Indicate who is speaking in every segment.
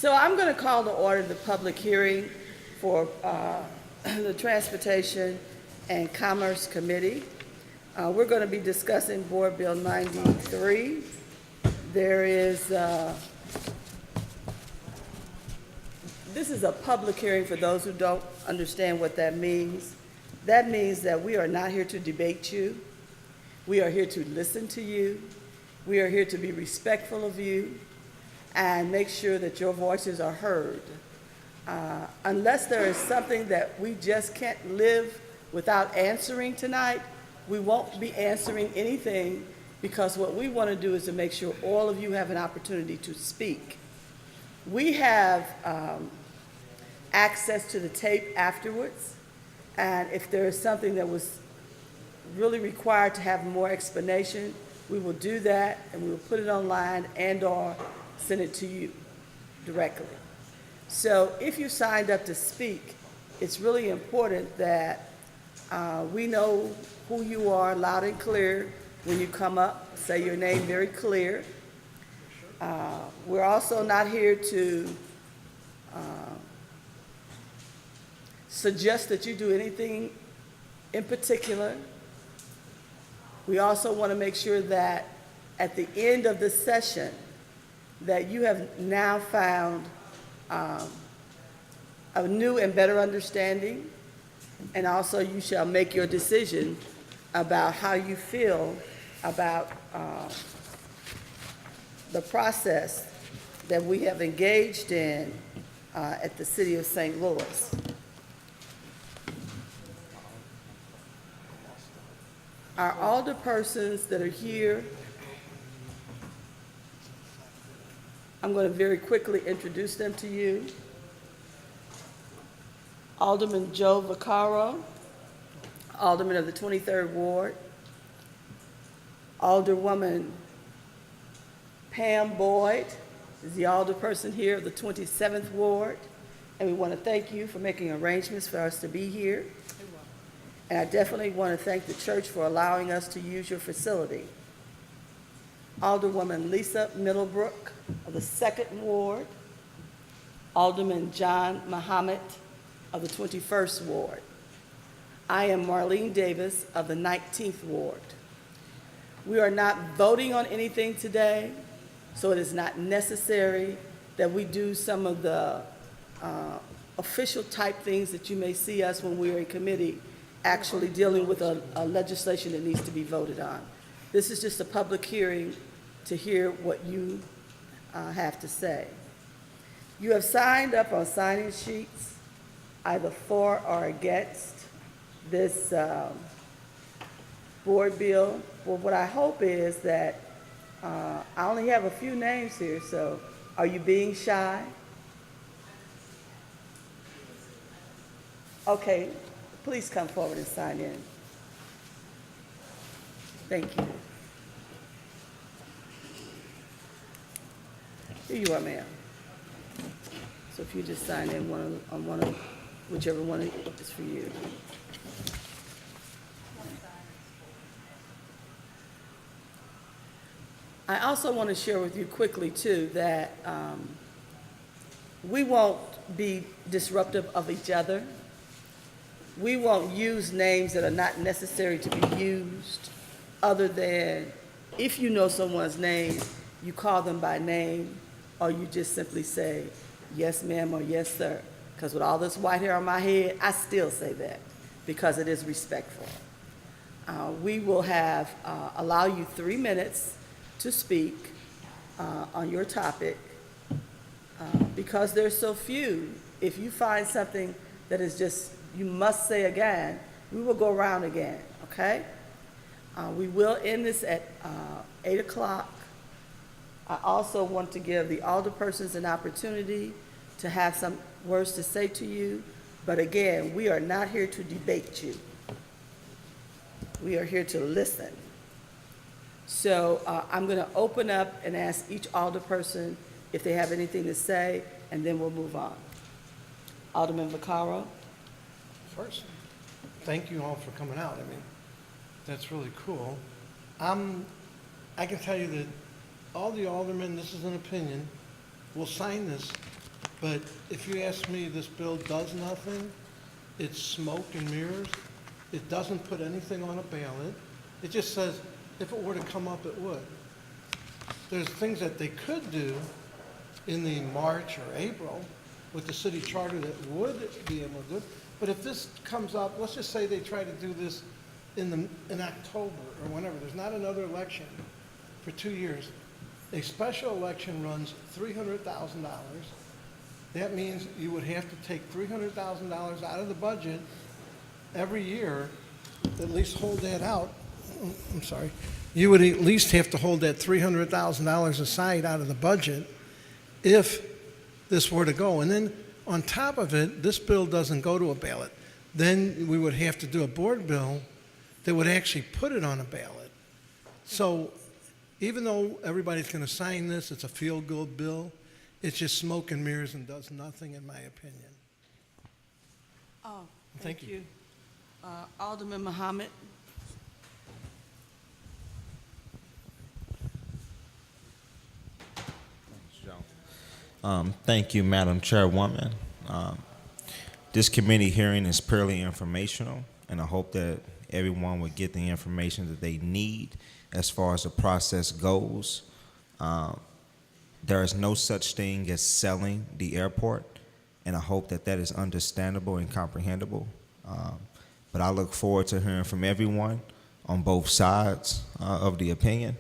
Speaker 1: So I'm going to call to order the public hearing for the Transportation and Commerce Committee. We're going to be discussing Board Bill 93. There is, this is a public hearing for those who don't understand what that means. That means that we are not here to debate you. We are here to listen to you. We are here to be respectful of you and make sure that your voices are heard. Unless there is something that we just can't live without answering tonight, we won't be answering anything, because what we want to do is to make sure all of you have an opportunity to speak. We have access to the tape afterwards, and if there is something that was really required to have more explanation, we will do that, and we will put it online and/or send it to you directly. So if you signed up to speak, it's really important that we know who you are loud and clear. When you come up, say your name very clear. We're also not here to suggest that you do anything in particular. We also want to make sure that at the end of the session that you have now found a new and better understanding, and also you shall make your decision about how you feel about the process that we have engaged in at the City of St. Louis. Our alderpersons that are here, I'm going to very quickly introduce them to you. Alderman Joe Vaccaro, Alderman of the 23rd Ward. Alderwoman Pam Boyd is the alderperson here of the 27th Ward. And we want to thank you for making arrangements for us to be here. And I definitely want to thank the church for allowing us to use your facility. Alderwoman Lisa Middlebrook of the 2nd Ward. Alderman John Muhammad of the 21st Ward. I am Marlene Davis of the 19th Ward. We are not voting on anything today, so it is not necessary that we do some of the official type things that you may see us when we are in committee actually dealing with a legislation that needs to be voted on. This is just a public hearing to hear what you have to say. You have signed up on sign-in sheets either for or against this board bill. Well, what I hope is that I only have a few names here, so are you being shy? Okay, please come forward and sign in. Thank you. Here you are, ma'am. So if you just sign in on one of whichever one is for you. I also want to share with you quickly too that we won't be disruptive of each other. We won't use names that are not necessary to be used, other than if you know someone's name, you call them by name, or you just simply say, yes, ma'am, or yes, sir. Because with all this white hair on my head, I still say that because it is respectful. We will have, allow you 3 minutes to speak on your topic. Because there's so few, if you find something that is just, you must say again, we will go around again, okay? We will end this at 8 o'clock. I also want to give the alderpersons an opportunity to have some words to say to you. But again, we are not here to debate you. We are here to listen. So I'm going to open up and ask each alderperson if they have anything to say, and then we'll move on. Alderman Vaccaro.
Speaker 2: First, thank you all for coming out. I mean, that's really cool. I can tell you that all the aldermen, this is an opinion, will sign this But if you ask me, this bill does nothing. It's smoke and mirrors. It doesn't put anything on a ballot. It just says, if it were to come up, it would. There's things that they could do in the March or April with the city charter that would be able to do it. But if this comes up, let's just say they try to do this in October or whenever, there's not another election for 2 years. A special election runs $300,000. That means you would have to take $300,000 out of the budget every year, at least hold that out. I'm sorry. You would at least have to hold that $300,000 aside out of the budget if this were to go. And then on top of it, this bill doesn't go to a ballot. Then we would have to do a board bill that would actually put it on a ballot. So even though everybody's going to sign this, it's a feel-good bill, it's just smoke and mirrors and does nothing, in my opinion.
Speaker 1: Oh,
Speaker 2: Thank you.
Speaker 1: Alderman Muhammad.
Speaker 3: Thank you, Madam Chairwoman. This committee hearing is purely informational, and I hope that everyone would get the information that they need as far as the process goes. There is no such thing as selling the airport, and I hope that that is understandable and comprehensible. But I look forward to hearing from everyone on both sides of the opinion,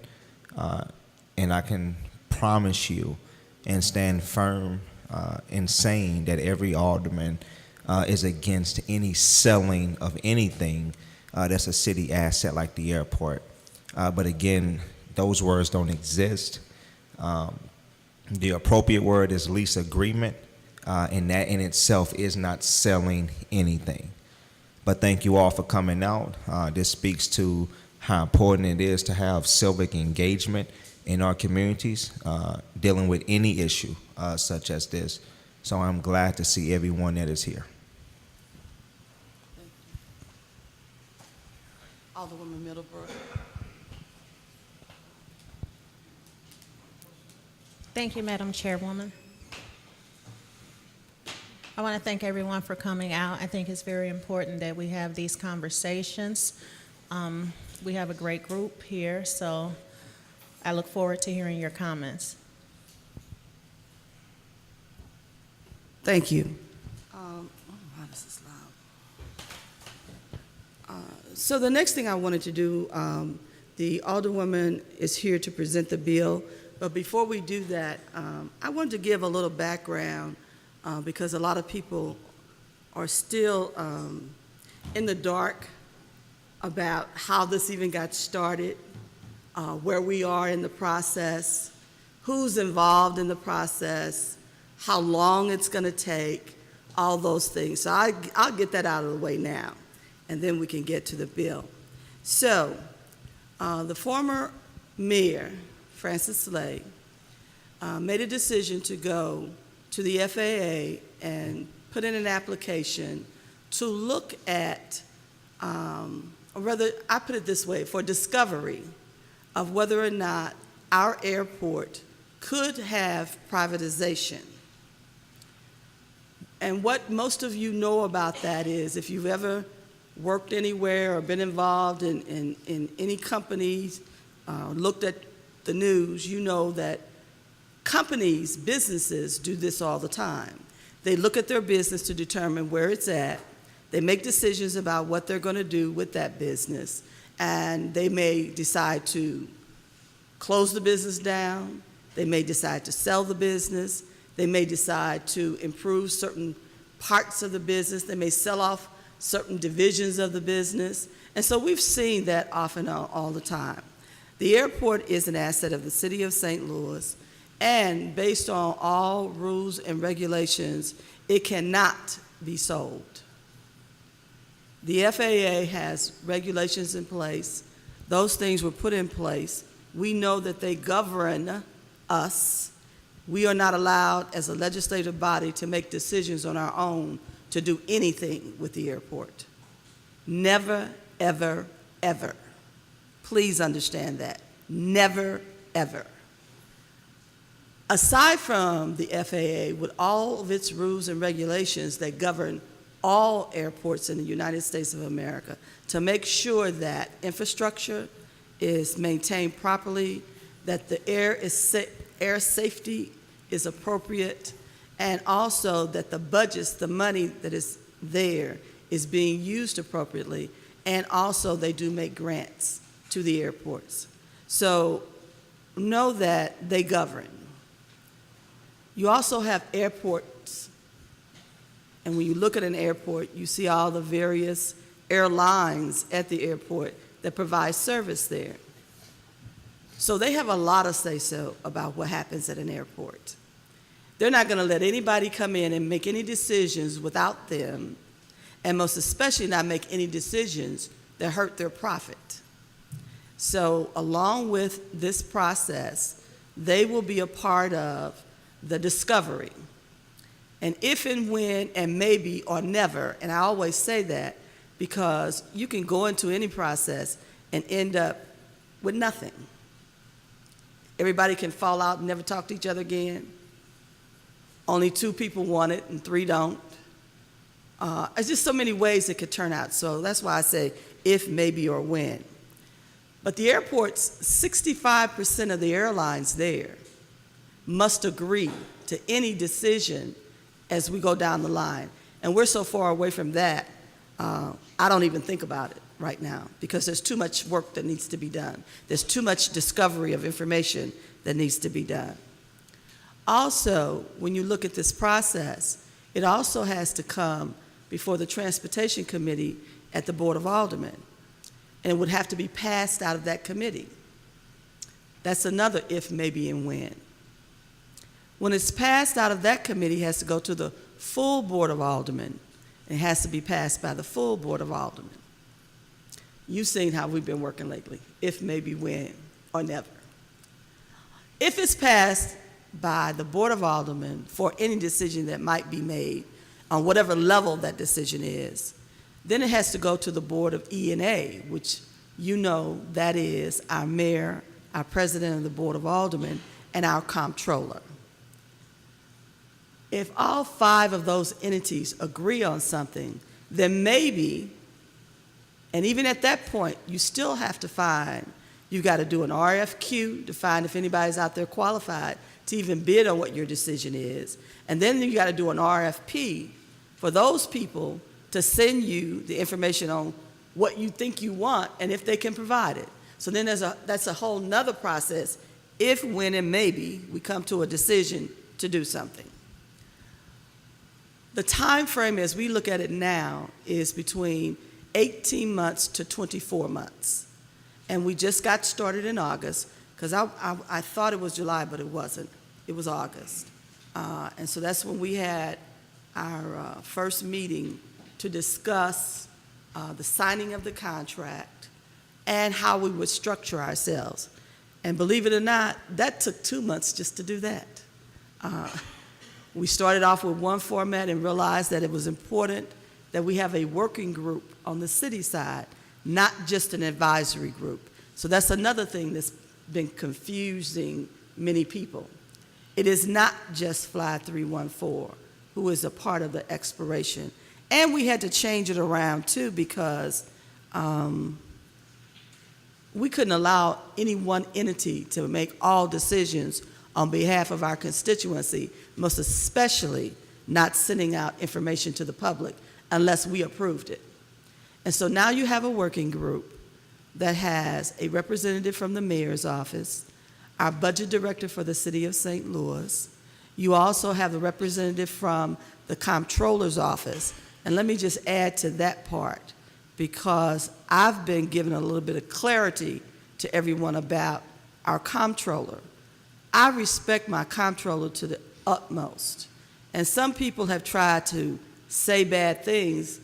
Speaker 3: and I can promise you and stand firm in saying that every alderman is against any selling of anything that's a city asset like the airport. But again, those words don't exist. The appropriate word is lease agreement, and that in itself is not selling anything. But thank you all for coming out. This speaks to how important it is to have civic engagement in our communities, dealing with any issue such as this. So I'm glad to see everyone that is here.
Speaker 1: Alderwoman Middlebrook.
Speaker 4: Thank you, Madam Chairwoman. I want to thank everyone for coming out. I think it's very important that we have these conversations. We have a great group here, so I look forward to hearing your comments.
Speaker 1: Thank you. Wow, this is loud. So the next thing I wanted to do, the Alderwoman is here to present the bill, but before we do that, I wanted to give a little background because a lot of people are still in the dark about how this even got started, where we are in the process, who's involved in the process, how long it's going to take, all those things. So I'll get that out of the way now, and then we can get to the bill. So the former mayor, Francis Slay, made a decision to go to the FAA and put in an application to look at, or rather, I put it this way, for discovery of whether or not our airport could have privatization. And what most of you know about that is, if you've ever worked anywhere or been involved in any companies, looked at the news, you know that companies, businesses do this all the time. They look at their business to determine where it's at. They make decisions about what they're going to do with that business, and they may decide to close the business down. They may decide to sell the business. They may decide to improve certain parts of the business. They may sell off certain divisions of the business. And so we've seen that often all the time. The airport is an asset of the city of St. Louis, and based on all rules and regulations, it cannot be sold. The FAA has regulations in place. Those things were put in place. We know that they govern us. We are not allowed as a legislative body to make decisions on our own to do anything with the airport. Never, ever, ever. Please understand that. Never, ever. Aside from the FAA, with all of its rules and regulations that govern all airports in the United States of America, to make sure that infrastructure is maintained properly, that the air safety is appropriate, and also that the budgets, the money that is there, is being used appropriately, and also they do make grants to the airports. So know that they govern. You also have airports, and when you look at an airport, you see all the various airlines at the airport that provide service there. So they have a lot of say-so about what happens at an airport. They're not going to let anybody come in and make any decisions without them, and most especially not make any decisions that hurt their profit. So along with this process, they will be a part of the discovery. And if and when and maybe or never, and I always say that because you can go into any process and end up with nothing. Everybody can fall out and never talk to each other again. Only 2 people want it and 3 don't. There's just so many ways it could turn out. So that's why I say if, maybe, or when. But the airports, 65% of the airlines there must agree to any decision as we go down the line. And we're so far away from that, I don't even think about it right now because there's too much work that needs to be done. There's too much discovery of information that needs to be done. Also, when you look at this process, it also has to come before the Transportation Committee at the Board of Aldermen, and it would have to be passed out of that committee. That's another if, maybe, and when. When it's passed out of that committee, it has to go to the full Board of Aldermen, and it has to be passed by the full Board of Aldermen. You've seen how we've been working lately, if, maybe, when, or never. If it's passed by the Board of Aldermen for any decision that might be made on whatever level that decision is, then it has to go to the Board of E&A, which you know that is our mayor, our president of the Board of Aldermen, and our comptroller. If all 5 of those entities agree on something, then maybe, and even at that point, you still have to find, you got to do an RFQ to find if anybody's out there qualified to even bid on what your decision is. And then you got to do an RFP for those people to send you the information on what you think you want and if they can provide it. So then that's a whole nother process if, when, and maybe we come to a decision to do something. The time frame as we look at it now is between 18 months to 24 months. And we just got started in August, because I thought it was July, but it wasn't. It was August. And so that's when we had our first meeting to discuss the signing of the contract and how we would structure ourselves. And believe it or not, that took 2 months just to do that. We started off with one format and realized that it was important that we have a working group on the city side, not just an advisory group. So that's another thing that's been confusing many people. It is not just Fly 314 who is a part of the expiration. And we had to change it around too because we couldn't allow any one entity to make all decisions on behalf of our constituency, most especially not sending out information to the public unless we approved it. And so now you have a working group that has a representative from the mayor's office, our budget director for the city of St. Louis. You also have the representative from the comptroller's office. And let me just add to that part, because I've been given a little bit of clarity to everyone about our comptroller. I respect my comptroller to the utmost. And some people have tried to say bad things,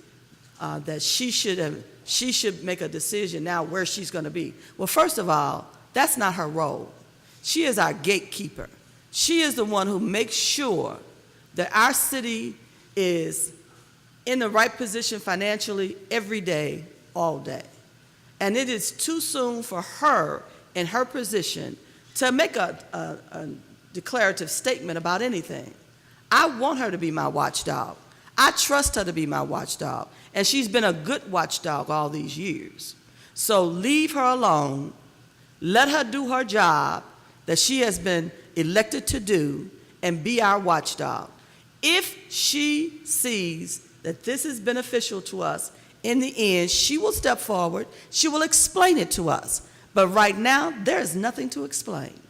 Speaker 1: that she should make a decision now where she's going to be. Well, first of all, that's not her role. She is our gatekeeper. She is the one who makes sure that our city is in the right position financially every day, all day. And it is too soon for her in her position to make a declarative statement about anything. I want her to be my watchdog. I trust her to be my watchdog, and she's been a good watchdog all these years. So leave her alone. Let her do her job that she has been elected to do and be our watchdog. If she sees that this is beneficial to us, in the end, she will step forward. She will explain it to us. But right now, there is nothing to explain.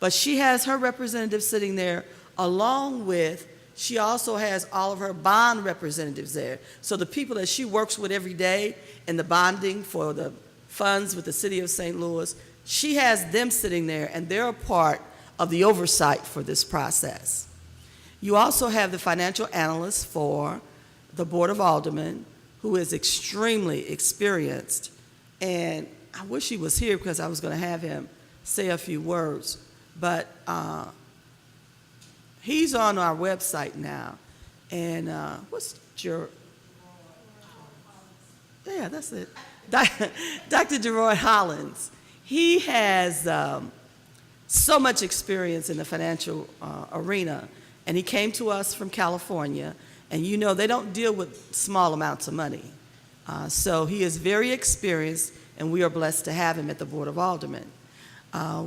Speaker 1: But she has her representative sitting there, along with, she also has all of her bond representatives there. So the people that she works with every day in the bonding for the funds with the city of St. Louis, she has them sitting there, and they're a part of the oversight for this process. You also have the financial analyst for the Board of Aldermen, who is extremely experienced, and I wish he was here because I was going to have him say a few words, but he's on our website now, and what's your, yeah, that's it, Dr. DeRoy Hollins. He has so much experience in the financial arena, and he came to us from California, and you know they don't deal with small amounts of money. So he is very experienced, and we are blessed to have him at the Board of Aldermen.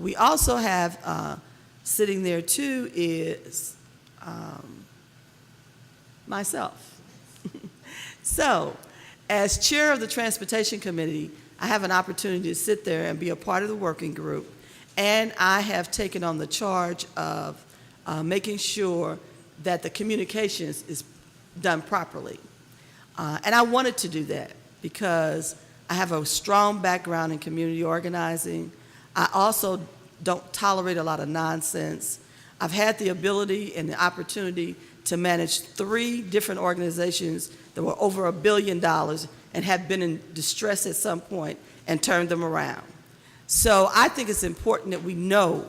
Speaker 1: We also have sitting there too is myself. So, as chair of the Transportation Committee, I have an opportunity to sit there and be a part of the working group, and I have taken on the charge of making sure that the communications is done properly. And I wanted to do that because I have a strong background in community organizing. I also don't tolerate a lot of nonsense. I've had the ability and the opportunity to manage 3 different organizations that were over $1 billion and have been in distress at some point and turned them around. So I think it's important that we know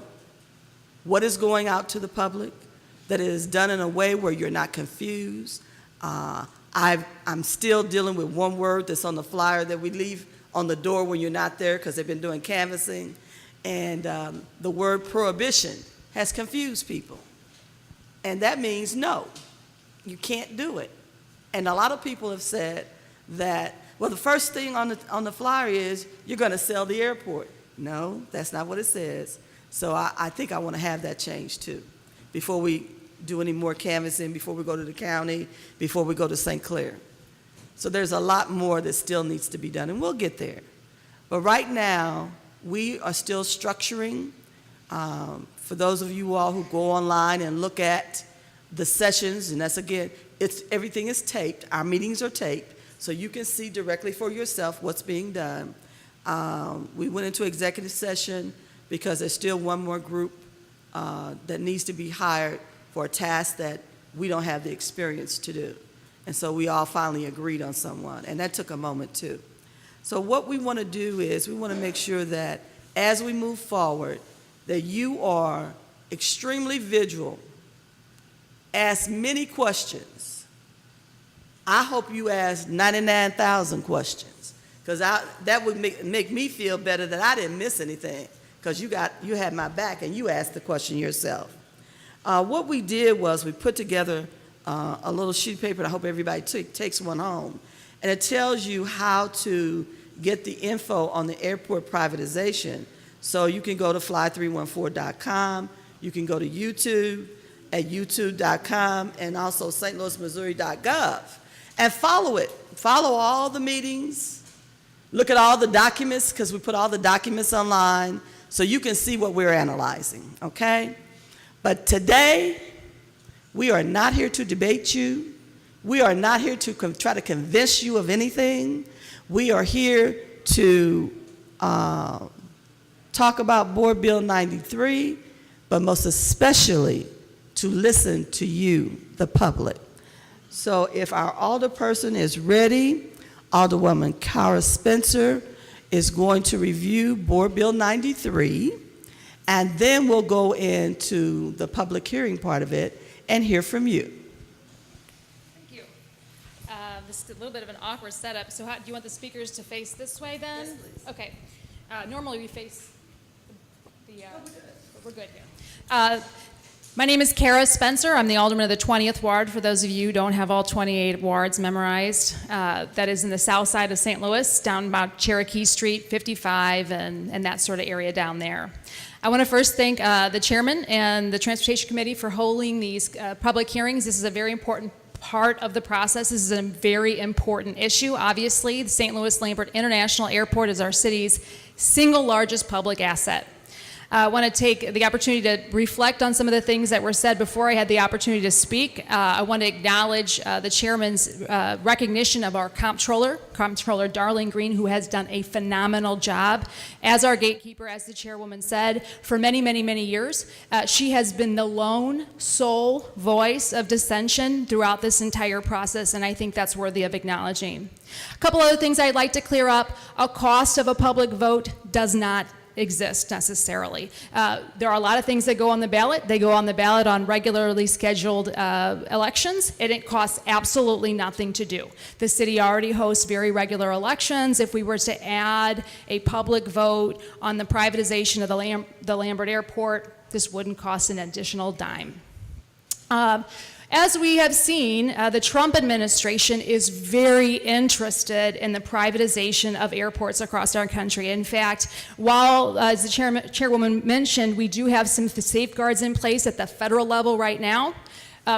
Speaker 1: what is going out to the public, that it is done in a way where you're not confused. I'm still dealing with one word that's on the flyer that we leave on the door when you're not there because they've been doing canvassing, and the word prohibition has confused people. And that means no, you can't do it. And a lot of people have said that, well, the first thing on the flyer is you're going to sell the airport. No, that's not what it says. So I think I want to have that change too before we do any more canvassing, before we go to the county, before we go to St. Clair. So there's a lot more that still needs to be done, and we'll get there. But right now, we are still structuring. For those of you all who go online and look at the sessions, and that's again, everything is taped. Our meetings are taped, so you can see directly for yourself what's being done. We went into executive session because there's still one more group that needs to be hired for a task that we don't have the experience to do. And so we all finally agreed on someone, and that took a moment too. So what we want to do is we want to make sure that as we move forward, that you are extremely vigilant. Ask many questions. I hope you ask 99,000 questions, because that would make me feel better that I didn't miss anything, because you had my back and you asked the question yourself. What we did was we put together a little sheet of paper, and I hope everybody takes one home, and it tells you how to get the info on the airport privatization. So you can go to fly314.com, you can go to YouTube at youtube.com, and also stlouismissouri.gov, and follow it. Follow all the meetings, look at all the documents, because we put all the documents online, so you can see what we're analyzing, okay? But today, we are not here to debate you. We are not here to try to convince you of anything. We are here to talk about Board Bill 93, but most especially to listen to you, the public. So if our alderperson is ready, Alderwoman Cara Spencer is going to review Board Bill 93, and then we'll go into the public hearing part of it and hear from you.
Speaker 5: Thank you. This is a little bit of an awkward setup. So do you want the speakers to face this way then?
Speaker 1: Yes, please.
Speaker 5: Okay. Normally we face we're good here. My name is Cara Spencer. I'm the alderman of the 20th Ward, for those of you who don't have all 28 wards memorized. That is in the south side of St. Louis, down about Cherokee Street, 55, and that sort of area down there. I want to first thank the chairman and the Transportation Committee for holding these public hearings. This is a very important part of the process. This is a very important issue. Obviously, the St. Louis Lambert International Airport is our city's single largest public asset. I want to take the opportunity to reflect on some of the things that were said before I had the opportunity to speak. I want to acknowledge the chairman's recognition of our comptroller, Darlene Green, who has done a phenomenal job as our gatekeeper, as the chairwoman said, for many, many, many years. She has been the lone, sole voice of dissension throughout this entire process, and I think that's worthy of acknowledging. A couple other things I'd like to clear up. A cost of a public vote does not exist necessarily. There are a lot of things that go on the ballot. They go on the ballot on regularly scheduled elections, and it costs absolutely nothing to do. The city already hosts very regular elections. If we were to add a public vote on the privatization of the Lambert Airport, this wouldn't cost an additional dime. As we have seen, the Trump administration is very interested in the privatization of airports across our country. In fact, while, as the chairwoman mentioned, we do have some safeguards in place at the federal level right now,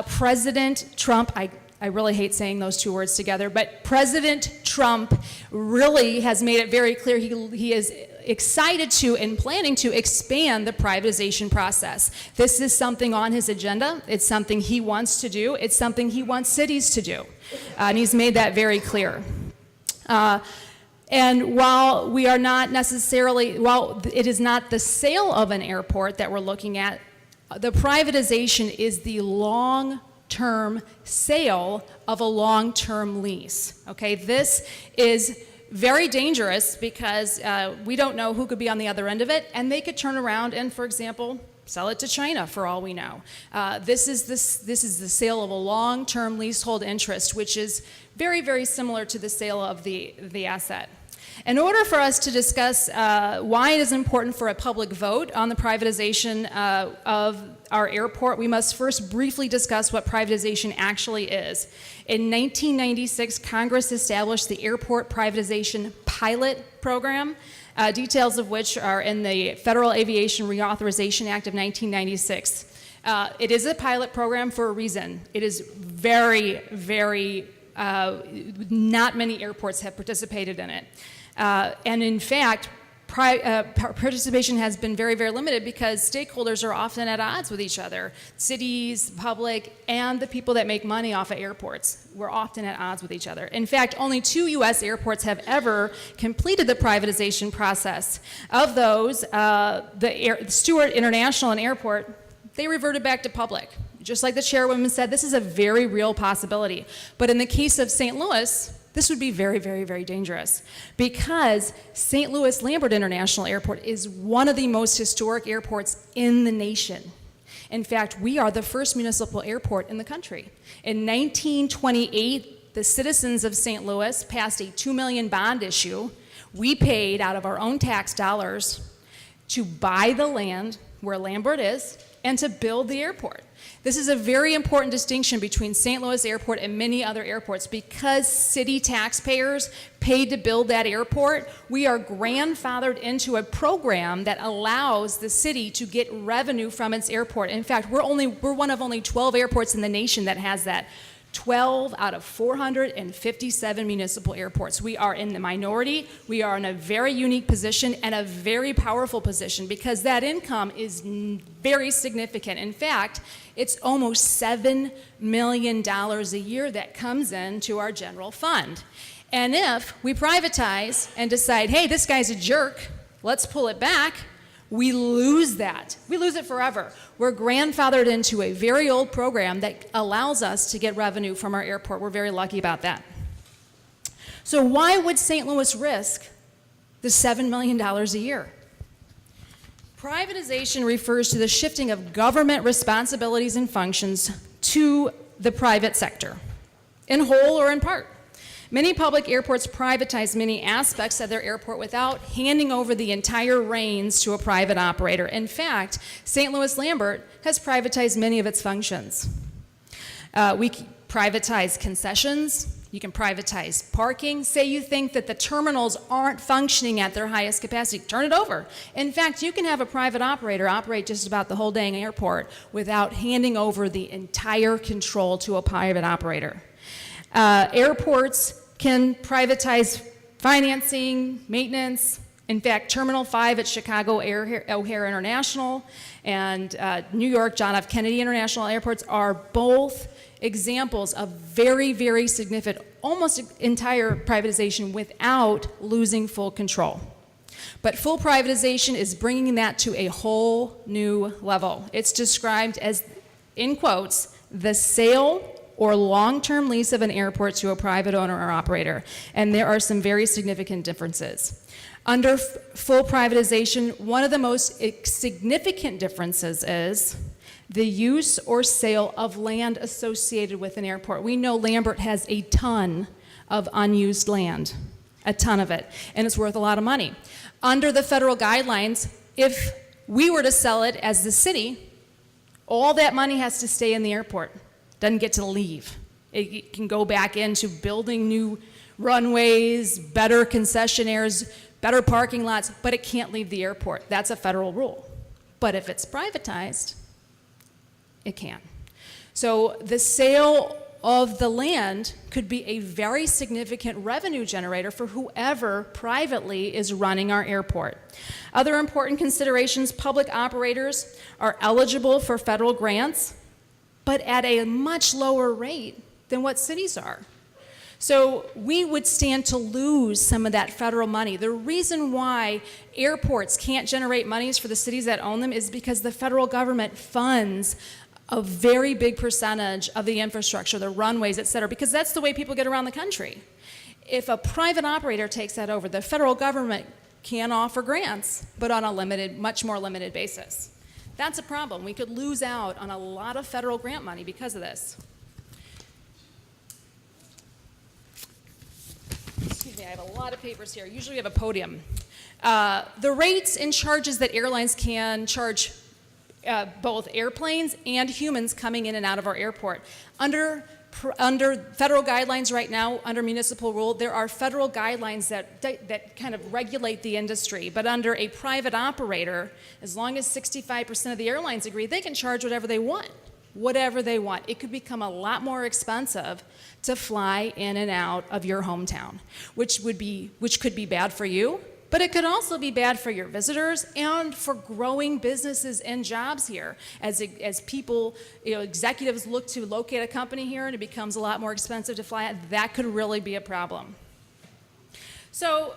Speaker 5: President Trump, I really hate saying those two words together, but President Trump really has made it very clear he is excited to and planning to expand the privatization process. This is something on his agenda. It's something he wants to do. It's something he wants cities to do. And he's made that very clear. And while we are not necessarily, while it is not the sale of an airport that we're looking at, the privatization is the long-term sale of a long-term lease. Okay, this is very dangerous because we don't know who could be on the other end of it, and they could turn around and, for example, sell it to China for all we know. This is the sale of a long-term leasehold interest, which is very, very similar to the sale of the asset. In order for us to discuss why it is important for a public vote on the privatization of our airport, we must first briefly discuss what privatization actually is. In 1996, Congress established the Airport Privatization Pilot Program, details of which are in the Federal Aviation Reauthorization Act of 1996. It is a pilot program for a reason. It is very, very, not many airports have participated in it. And in fact, participation has been very, very limited because stakeholders are often at odds with each other. Cities, public, and the people that make money off of airports. We're often at odds with each other. In fact, only 2 U.S. airports have ever completed the privatization process. Of those, the Stewart International and Airport, they reverted back to public. Just like the chairwoman said, this is a very real possibility. But in the case of St. Louis, this would be very, very, very dangerous because St. Louis Lambert International Airport is one of the most historic airports in the nation. In fact, we are the first municipal airport in the country. In 1928, the citizens of St. Louis passed a $2 million bond issue. We paid out of our own tax dollars to buy the land where Lambert is and to build the airport. This is a very important distinction between St. Louis Airport and many other airports. Because city taxpayers paid to build that airport, we are grandfathered into a program that allows the city to get revenue from its airport. In fact, we're one of only 12 airports in the nation that has that. 12 out of 457 municipal airports. We are in the minority. We are in a very unique position and a very powerful position because that income is very significant. In fact, it's almost $7 million a year that comes into our general fund. And if we privatize and decide, hey, this guy's a jerk, let's pull it back, we lose that. We lose it forever. We're grandfathered into a very old program that allows us to get revenue from our airport. We're very lucky about that. So why would St. Louis risk the $7 million a year? Privatization refers to the shifting of government responsibilities and functions to the private sector, in whole or in part. Many public airports privatize many aspects of their airport without handing over the entire reins to a private operator. In fact, St. Louis Lambert has privatized many of its functions. We privatize concessions. You can privatize parking. Say you think that the terminals aren't functioning at their highest capacity, turn it over. In fact, you can have a private operator operate just about the whole dang airport without handing over the entire control to a private operator. Airports can privatize financing, maintenance. In fact, Terminal 5 at Chicago O'Hare International and New York John F. Kennedy International Airports are both examples of very, very significant, almost entire privatization without losing full control. But full privatization is bringing that to a whole new level. It's described as, in quotes, the sale or long-term lease of an airport to a private owner or operator. And there are some very significant differences. Under full privatization, one of the most significant differences is the use or sale of land associated with an airport. We know Lambert has a ton of unused land, a ton of it, and it's worth a lot of money. Under the federal guidelines, if we were to sell it as the city, all that money has to stay in the airport, doesn't get to leave. It can go back into building new runways, better concessionaires, better parking lots, but it can't leave the airport. That's a federal rule. But if it's privatized, it can. So the sale of the land could be a very significant revenue generator for whoever privately is running our airport. Other important considerations: public operators are eligible for federal grants, but at a much lower rate than what cities are. So we would stand to lose some of that federal money. The reason why airports can't generate monies for the cities that own them is because the federal government funds a very big percentage of the infrastructure, the runways, et cetera, because that's the way people get around the country. If a private operator takes that over, the federal government can offer grants, but on a limited, much more limited basis. That's a problem. We could lose out on a lot of federal grant money because of this. Excuse me, I have a lot of papers here. Usually we have a podium. The rates and charges that airlines can charge both airplanes and humans coming in and out of our airport. Under federal guidelines right now, under municipal rule, there are federal guidelines that kind of regulate the industry. But under a private operator, as long as 65% of the airlines agree, they can charge whatever they want. Whatever they want. It could become a lot more expensive to fly in and out of your hometown, which could be bad for you, but it could also be bad for your visitors and for growing businesses and jobs here. As people, executives look to locate a company here and it becomes a lot more expensive to fly out, that could really be a problem. So,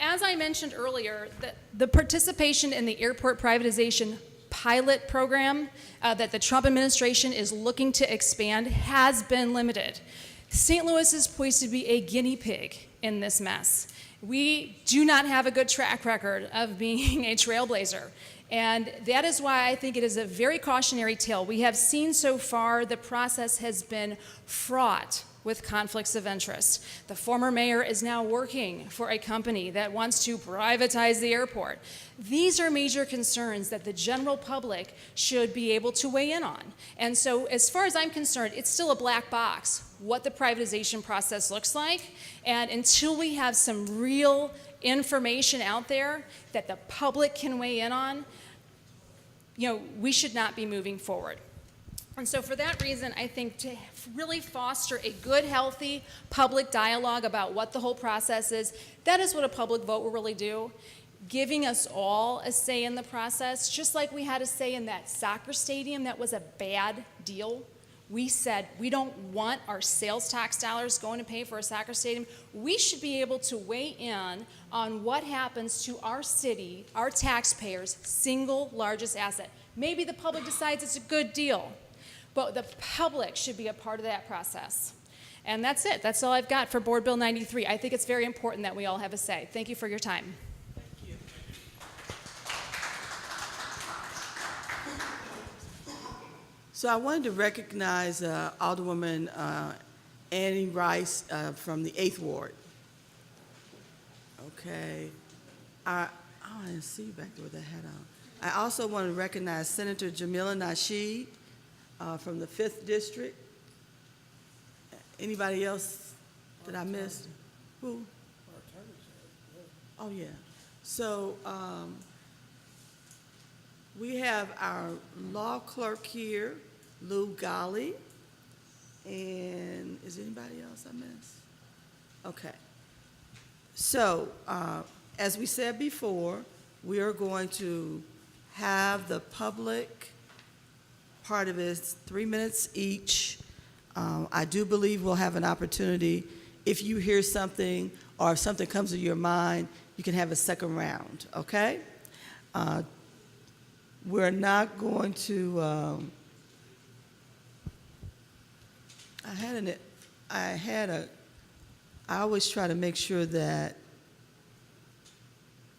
Speaker 5: as I mentioned earlier, the participation in the airport privatization pilot program that the Trump administration is looking to expand has been limited. St. Louis is poised to be a guinea pig in this mess. We do not have a good track record of being a trailblazer, and that is why I think it is a very cautionary tale. We have seen so far the process has been fraught with conflicts of interest. The former mayor is now working for a company that wants to privatize the airport. These are major concerns that the general public should be able to weigh in on. And so as far as I'm concerned, it's still a black box what the privatization process looks like. And until we have some real information out there that the public can weigh in on, we should not be moving forward. And so for that reason, I think to really foster a good, healthy public dialogue about what the whole process is, that is what a public vote will really do, giving us all a say in the process, just like we had a say in that soccer stadium that was a bad deal. We said we don't want our sales tax dollars going to pay for a soccer stadium. We should be able to weigh in on what happens to our city, our taxpayers' single largest asset. Maybe the public decides it's a good deal, but the public should be a part of that process. And that's it. That's all I've got for Board Bill 93. I think it's very important that we all have a say. Thank you for your time.
Speaker 1: Thank you. So I wanted to recognize Alderwoman Annie Rice from the 8th Ward. Okay. I didn't see you back there with that hat on. I also want to recognize Senator Jamila Nasheed from the 5th District. Anybody else that I missed? Who? Oh, yeah. So we have our law clerk here, Lou Golly. And is anybody else I missed? Okay. So, as we said before, we are going to have the public part of it, 3 minutes each. I do believe we'll have an opportunity, if you hear something or if something comes to your mind, you can have a second round, okay? We're not going to, I always try to make sure that,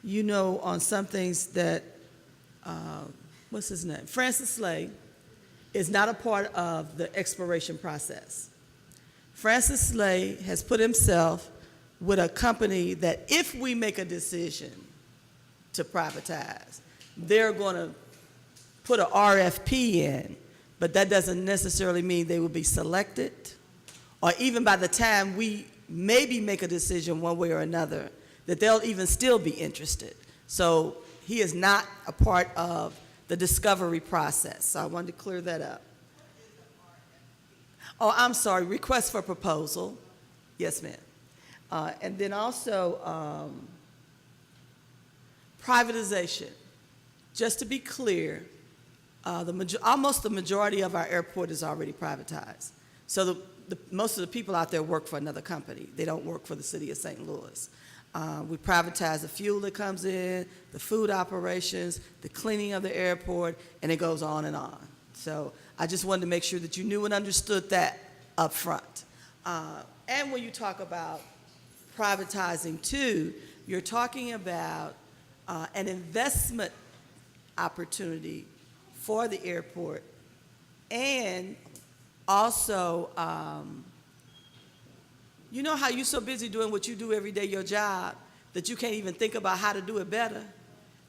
Speaker 1: you know, on some things that, what's his name? Francis Slay is not a part of the exploration process. Francis Slay has put himself with a company that if we make a decision to privatize, they're going to put an RFP in, but that doesn't necessarily mean they will be selected, or even by the time we maybe make a decision one way or another, that they'll even still be interested. So he is not a part of the discovery process. So I wanted to clear that up. Oh, I'm sorry, request for proposal. Yes, ma'am. And then also privatization. Just to be clear, almost the majority of our airport is already privatized. So most of the people out there work for another company. They don't work for the city of St. Louis. We privatize the fuel that comes in, the food operations, the cleaning of the airport, and it goes on and on. So I just wanted to make sure that you knew and understood that up front. And when you talk about privatizing too, you're talking about an investment opportunity for the airport, and also, you know how you're so busy doing what you do every day, your job, that you can't even think about how to do it better?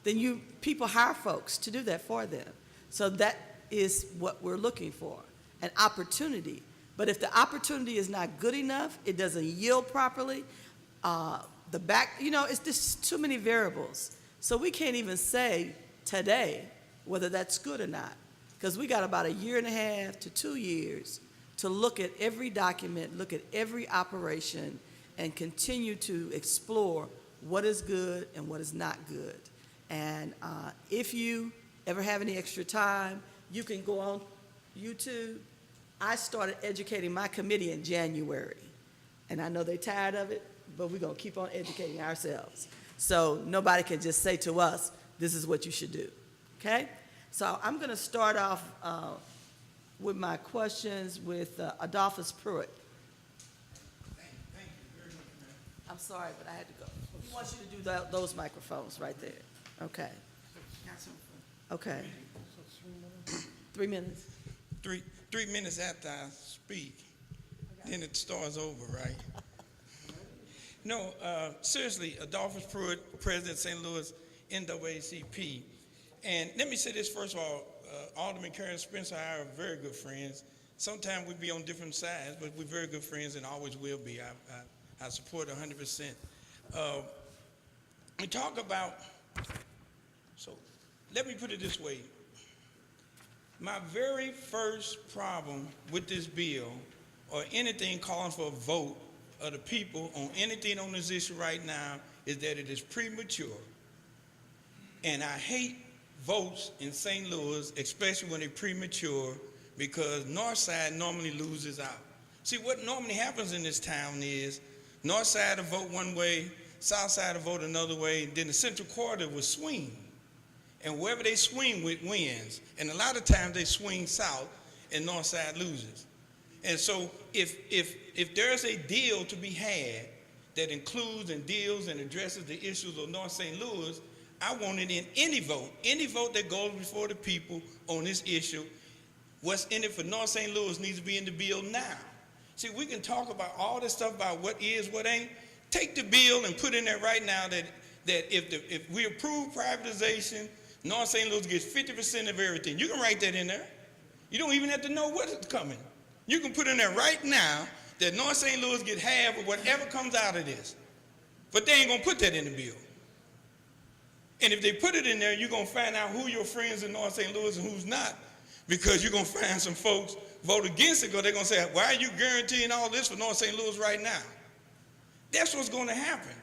Speaker 1: Then people hire folks to do that for them. So that is what we're looking for, an opportunity. But if the opportunity is not good enough, it doesn't yield properly, it's just too many variables. So we can't even say today whether that's good or not, because we got about 1.5 to 2 years to look at every document, look at every operation, and continue to explore what is good and what is not good. And if you ever have any extra time, you can go on YouTube. I started educating my committee in January, and I know they're tired of it, but we're going to keep on educating ourselves. So nobody can just say to us, this is what you should do, okay? So I'm going to start off with my questions with Adolphus Pruitt.
Speaker 6: Thank you very much, ma'am.
Speaker 1: I'm sorry, but I had to go. He wants you to do those microphones right there. Okay. Okay. 3 minutes.
Speaker 6: 3 minutes after I speak, then it starts over, right? No, seriously, Adolphus Pruitt, President St. Louis NAACP. And let me say this first of all, Alderman Cara Spencer and I are very good friends. Sometimes we be on different sides, but we're very good friends and always will be. I support 100%. We talk about, so let me put it this way. My very first problem with this bill, or anything calling for a vote of the people on anything on this issue right now, is that it is premature. And I hate votes in St. Louis, especially when they're premature, because North Side normally loses out. See, what normally happens in this town is North Side will vote one way, South Side will vote another way, then the Central Corridor will swing. And wherever they swing with wins. And a lot of times they swing south and North Side loses. And so if there's a deal to be had that includes and deals and addresses the issues of North St. Louis, I want it in any vote that goes before the people on this issue. What's in it for North St. Louis needs to be in the bill now. See, we can talk about all this stuff about what is, what ain't. Take the bill and put in there right now that if we approve privatization, North St. Louis gets 50% of everything. You can write that in there. You don't even have to know what is coming. You can put in there right now that North St. Louis get half of whatever comes out of this. But they ain't gonna put that in the bill. And if they put it in there, you're gonna find out who your friends in North St. Louis and who's not, because you're gonna find some folks vote against it because they're gonna say, why are you guaranteeing all this for North St. Louis right now? That's what's gonna happen.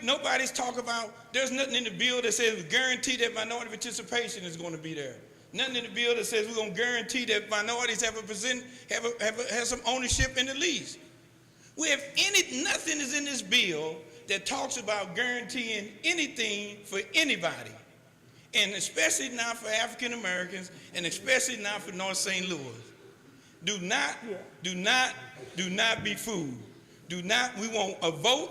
Speaker 6: Nobody's talking about, there's nothing in the bill that says we guarantee that minority participation is gonna be there. Nothing in the bill that says we're gonna guarantee that minorities have some ownership in the lease. Nothing is in this bill that talks about guaranteeing anything for anybody, and especially not for African Americans, and especially not for North St. Louis. Do not be fooled. We want a vote,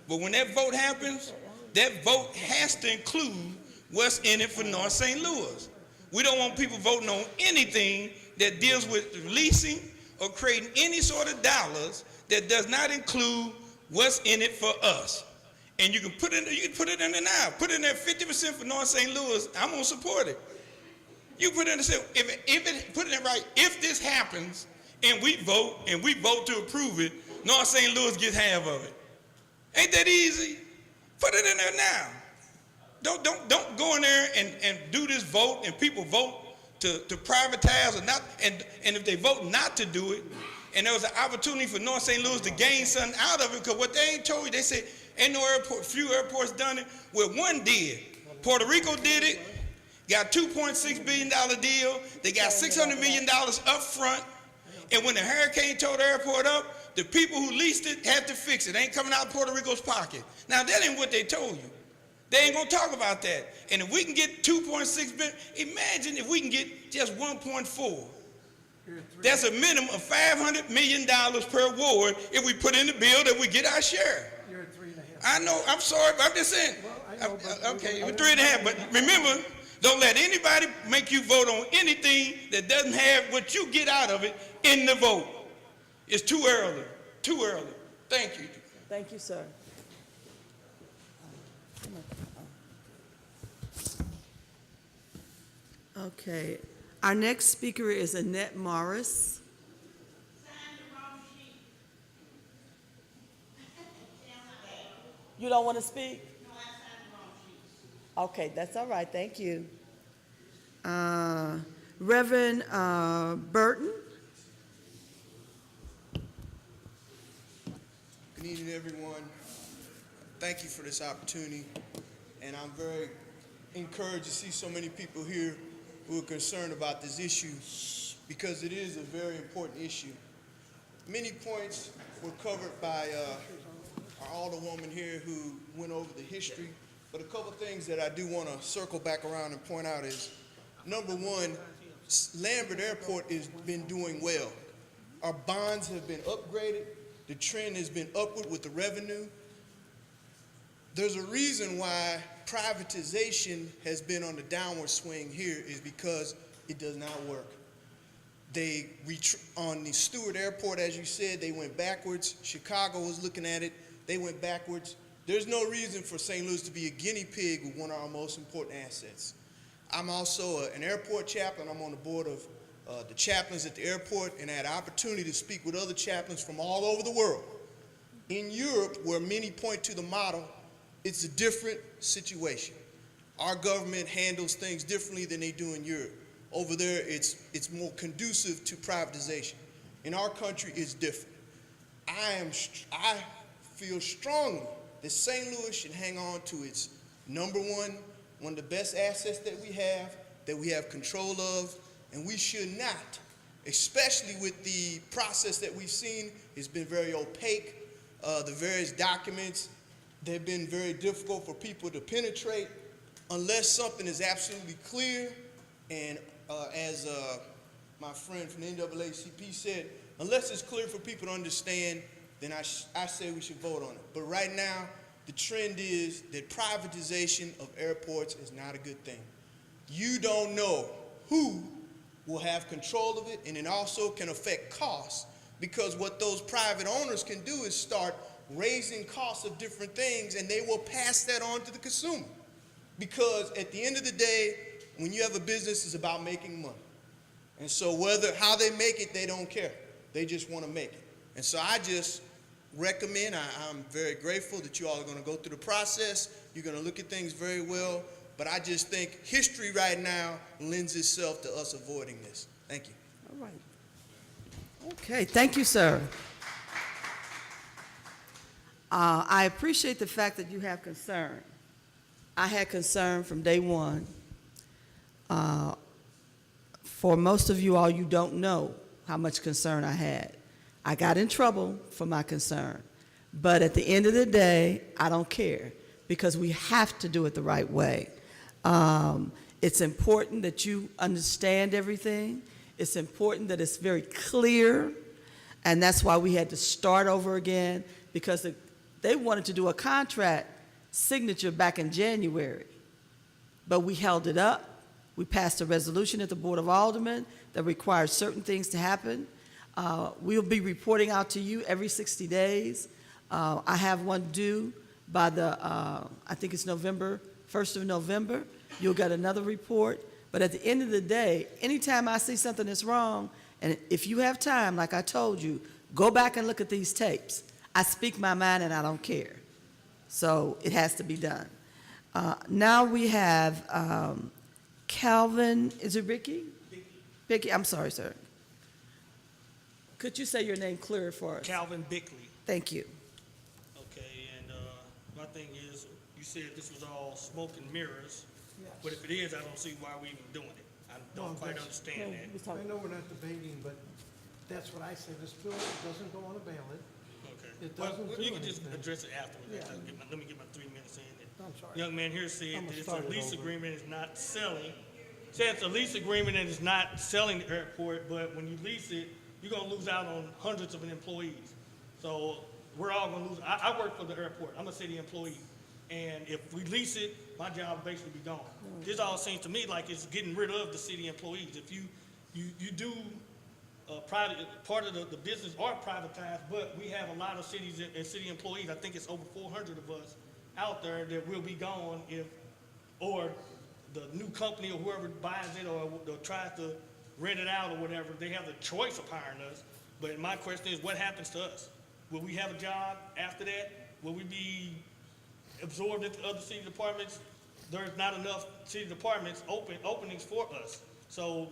Speaker 6: but when that vote happens, that vote has to include what's in it for North St. Louis. We don't want people voting on anything that deals with leasing or creating any sort of dollars that does not include what's in it for us. And you can put it in there now. Put in there 50% for North St. Louis. I'm gonna support it. You put in there, put in there right. If this happens and we vote to approve it, North St. Louis gets half of it. Ain't that easy? Put it in there now. Don't go in there and do this vote and people vote to privatize or not. And if they vote not to do it, and there was an opportunity for North St. Louis to gain something out of it, because what they ain't told you, they said ain't no airport, few airports done it. Well, one did. Puerto Rico did it, got $2.6 billion deal. They got $600 million up front. And when the hurricane tore the airport up, the people who leased it had to fix it. It ain't coming out of Puerto Rico's pocket. Now, that ain't what they told you. They ain't gonna talk about that. And if we can get 2.6 billion, imagine if we can get just 1.4. That's a minimum of $500 million per ward if we put in the bill that we get our share.
Speaker 2: You're at 3.5.
Speaker 6: I know, I'm sorry, but I'm just saying.
Speaker 2: Well, I know,
Speaker 6: Okay, we're 3.5, but remember, don't let anybody make you vote on anything that doesn't have what you get out of it in the vote. It's too early, too early. Thank you.
Speaker 1: Thank you, sir. Okay, our next speaker is Annette Morris. You don't want to speak? No, I signed the wrong sheet. Okay, that's all right, thank you. Reverend Burton.
Speaker 7: Good evening, everyone. Thank you for this opportunity, and I'm very encouraged to see so many people here who are concerned about this issue, because it is a very important issue. Many points were covered by our alderwoman here who went over the history, but a couple things that I do want to circle back around and point out is, number one, Lambert Airport has been doing well. Our bonds have been upgraded. The trend has been upward with the revenue. There's a reason why privatization has been on the downward swing here, is because it does not work. On the Stewart Airport, as you said, they went backwards. Chicago was looking at it. They went backwards. There's no reason for St. Louis to be a guinea pig with one of our most important assets. I'm also an airport chaplain. I'm on the board of the chaplains at the airport, and I had an opportunity to speak with other chaplains from all over the world. In Europe, where many point to the model, it's a different situation. Our government handles things differently than they do in Europe. Over there, it's more conducive to privatization. In our country, it's different. I feel strongly that St. Louis should hang on to its number one of the best assets that we have control of, and we should not, especially with the process that we've seen, it's been very opaque. The various documents, they've been very difficult for people to penetrate unless something is absolutely clear. And as my friend from the NAACP said, unless it's clear for people to understand, then I say we should vote on it. But right now, the trend is that privatization of airports is not a good thing. You don't know who will have control of it, and it also can affect costs, because what those private owners can do is start raising costs of different things, and they will pass that on to the consumer. Because at the end of the day, when you have a business, it's about making money. And so how they make it, they don't care. They just want to make it. And so I just recommend, I'm very grateful that you all are going to go through the process. You're going to look at things very well. But I just think history right now lends itself to us avoiding this. Thank you.
Speaker 1: All right. Okay, thank you, sir. I appreciate the fact that you have concern. I had concern from day one. For most of you all, you don't know how much concern I had. I got in trouble for my concern. But at the end of the day, I don't care, because we have to do it the right way. It's important that you understand everything. It's important that it's very clear, and that's why we had to start over again, because they wanted to do a contract signature back in January, but we held it up. We passed a resolution at the Board of Aldermen that requires certain things to happen. We'll be reporting out to you every 60 days. I have one due by I think it's November, 1st of November. You'll get another report. But at the end of the day, anytime I see something that's wrong, and if you have time, like I told you, go back and look at these tapes. I speak my mind and I don't care. So it has to be done. Now we have Calvin, is it Ricky? Vicky, I'm sorry, sir. Could you say your name clearer for us?
Speaker 8: Calvin Bickley.
Speaker 1: Thank you.
Speaker 8: Okay, and my thing is, you said this was all smoke and mirrors, but if it is, I don't see why we even doing it. I don't quite understand that.
Speaker 2: I know we're not debating, but that's what I say. This bill doesn't go on a ballot.
Speaker 8: Okay.
Speaker 2: It
Speaker 8: Well,
Speaker 2: doesn't do
Speaker 8: you can just
Speaker 2: anything.
Speaker 8: address it afterwards.
Speaker 2: Yeah.
Speaker 8: Let me get my 3 minutes in.
Speaker 2: I'm sorry.
Speaker 8: Young man here said
Speaker 2: I'm
Speaker 8: that it's
Speaker 2: gonna
Speaker 8: a
Speaker 2: start it
Speaker 8: lease
Speaker 2: over.
Speaker 8: agreement is not selling. Said it's a lease agreement and it's not selling the airport, but when you lease it, you're gonna lose out on hundreds of employees. So we're all gonna lose. I work for the airport. I'm a city employee. And if we lease it, my job will basically be gone. This all seems to me like it's getting rid of the city employees. If you do private, part of the business are privatized, but we have a lot of cities and city employees. I think it's over 400 of us out there that will be gone or the new company or whoever buys it or tries to rent it out or whatever, they have the choice of hiring us. But my question is, what happens to us? Will we have a job after that? Will we be absorbed into other city departments? There's not enough city departments openings for us. So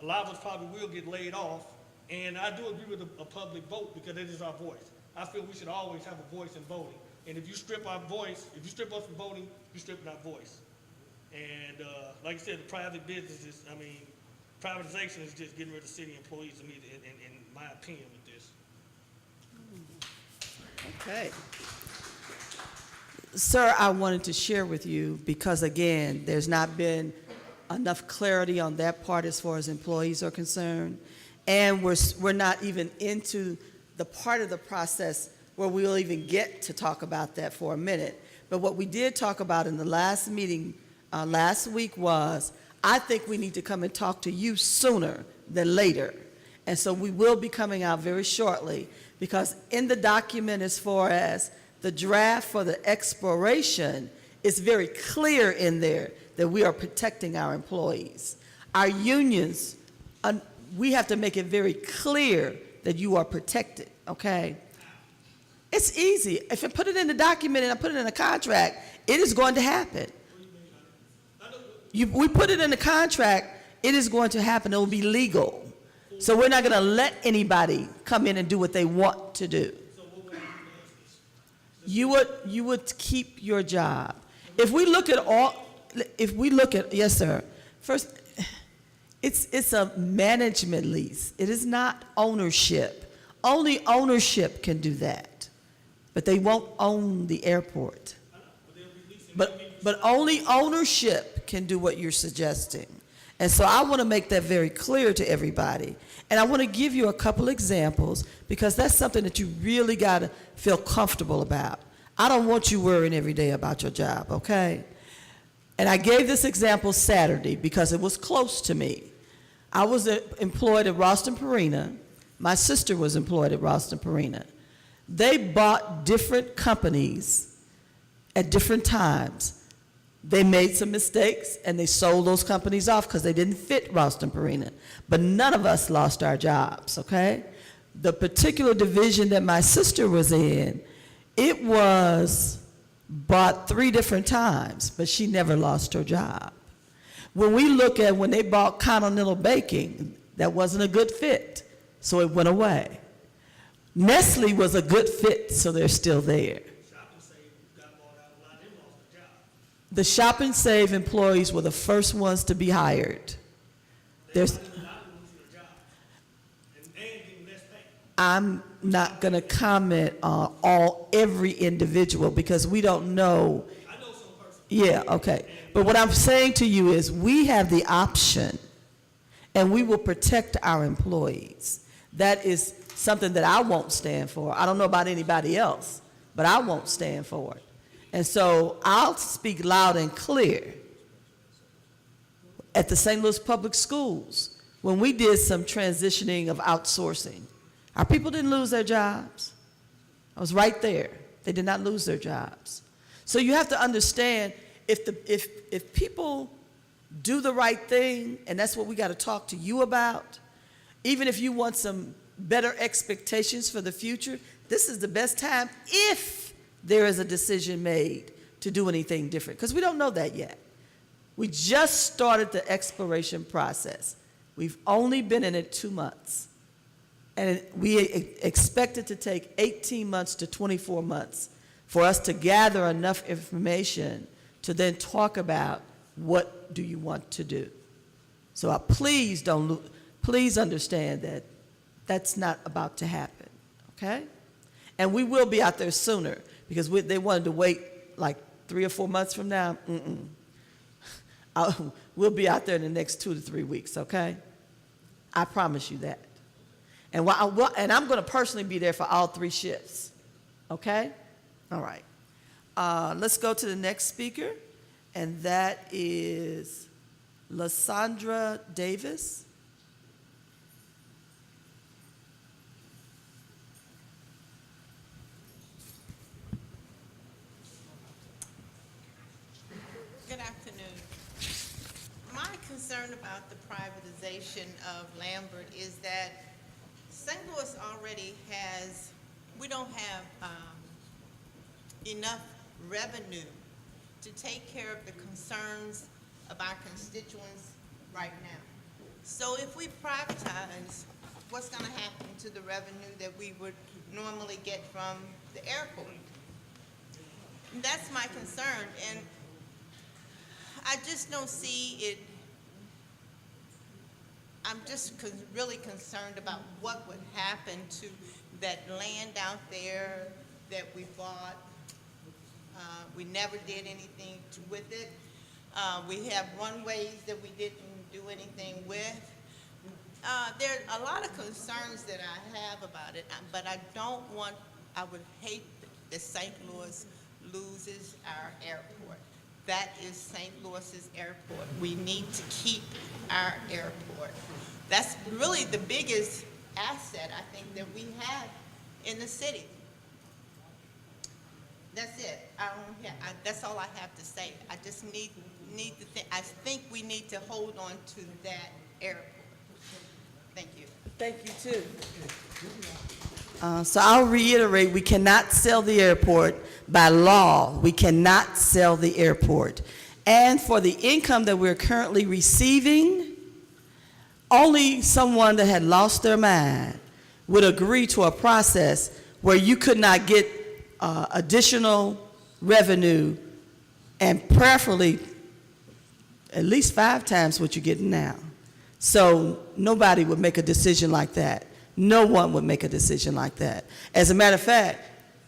Speaker 8: a lot of us probably will get laid off. And I do agree with a public vote because it is our voice. I feel we should always have a voice in voting. And if you strip our voice, if you strip us from voting, you're stripping our voice. And like I said, the private businesses, I mean, privatization is just getting rid of city employees to me, in my opinion, with this.
Speaker 1: Okay. Sir, I wanted to share with you because, again, there's not been enough clarity on that part as far as employees are concerned. And we're not even into the part of the process where we'll even get to talk about that for a minute. But what we did talk about in the last meeting last week was, I think we need to come and talk to you sooner than later. And so we will be coming out very shortly, because in the document as far as the draft for the expiration, it's very clear in there that we are protecting our employees. Our unions, we have to make it very clear that you are protected, okay? It's easy. If I put it in the document and I put it in a contract, it is going to happen. We put it in the contract, it is going to happen. It will be legal. So we're not going to let anybody come in and do what they want to do. You would keep your job. If we look at yes, sir. First, it's a management lease. It is not ownership. Only ownership can do that. But they won't own the airport. But only ownership can do what you're suggesting. And so I want to make that very clear to everybody. And I want to give you a couple examples, because that's something that you really got to feel comfortable about. I don't want you worrying every day about your job, okay? And I gave this example Saturday because it was close to me. I was employed at Ralston Purina My sister was employed at Ralston Purina. They bought different companies at different times. They made some mistakes and they sold those companies off because they didn't fit Ralston Purina. But none of us lost our jobs, okay? The particular division that my sister was in, it was bought 3 different times, but she never lost her job. When we look at when they bought Continental Baking, that wasn't a good fit, so it went away. Nestle was a good fit, so they're still there. The Shop and Save employees were the first ones to be hired. I'm not going to comment on every individual because we don't know. I know some person. Yeah, okay. But what I'm saying to you is we have the option and we will protect our employees. That is something that I won't stand for. I don't know about anybody else, but I won't stand for it. And so I'll speak loud and clear. At the St. Louis Public Schools, when we did some transitioning of outsourcing, our people didn't lose their jobs. I was right there. They did not lose their jobs. So you have to understand if people do the right thing, and that's what we got to talk to you about, even if you want some better expectations for the future, this is the best time if there is a decision made to do anything different, because we don't know that yet. We just started the exploration process. We've only been in it 2 months. And we expect it to take 18 months to 24 months for us to gather enough information to then talk about what do you want to do. So please understand that that's not about to happen, okay? And we will be out there sooner because they wanted to wait like 3 or 4 months from now. We'll be out there in the next 2 to 3 weeks, okay? I promise you that. And I'm going to personally be there for all 3 shifts, okay? All right. Let's go to the next speaker, and that is Lysandra Davis.
Speaker 9: Good afternoon. My concern about the privatization of Lambert is that St. Louis already has, we don't have enough revenue to take care of the concerns of our constituents right now. So if we privatize, what's going to happen to the revenue that we would normally get from the airport? And that's my concern, and I just don't see it. I'm just really concerned about what would happen to that land out there that we bought. We never did anything with it. We have runways that we didn't do anything with. There are a lot of concerns that I have about it, but I would hate that St. Louis loses our airport. That is St. Louis's airport. We need to keep our airport. That's really the biggest asset, I think, that we have in the city. That's it. That's all I have to say. I just need to think. I think we need to hold on to that airport. Thank you.
Speaker 1: Thank you, too. So I'll reiterate, we cannot sell the airport by law. We cannot sell the airport. And for the income that we're currently receiving, only someone that had lost their mind would agree to a process where you could not get additional revenue, and preferably at least 5 times what you're getting now. So nobody would make a decision like that. No one would make a decision like that. As a matter of fact,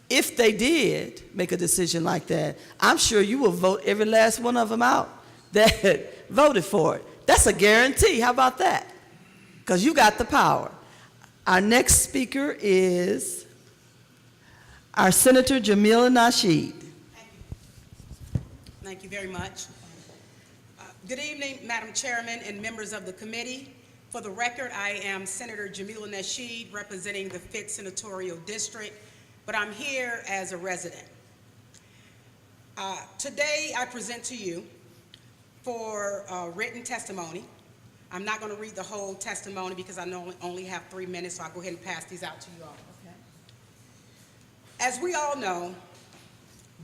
Speaker 1: if they did make a decision like that, I'm sure you will vote every last one of them out that voted for it. That's a guarantee. How about that? Because you got the power. Our next speaker is our Senator Jamila Nasheed.
Speaker 10: Thank you very much. Good evening, Madam Chairman and members of the committee. For the record, I am Senator Jamila Nasheed, representing the 5th Senatorial District, but I'm here as a resident. Today, I present to you for written testimony. I'm not going to read the whole testimony because I only have 3 minutes, so I'll go ahead and pass these out to you all. Okay. As we all know,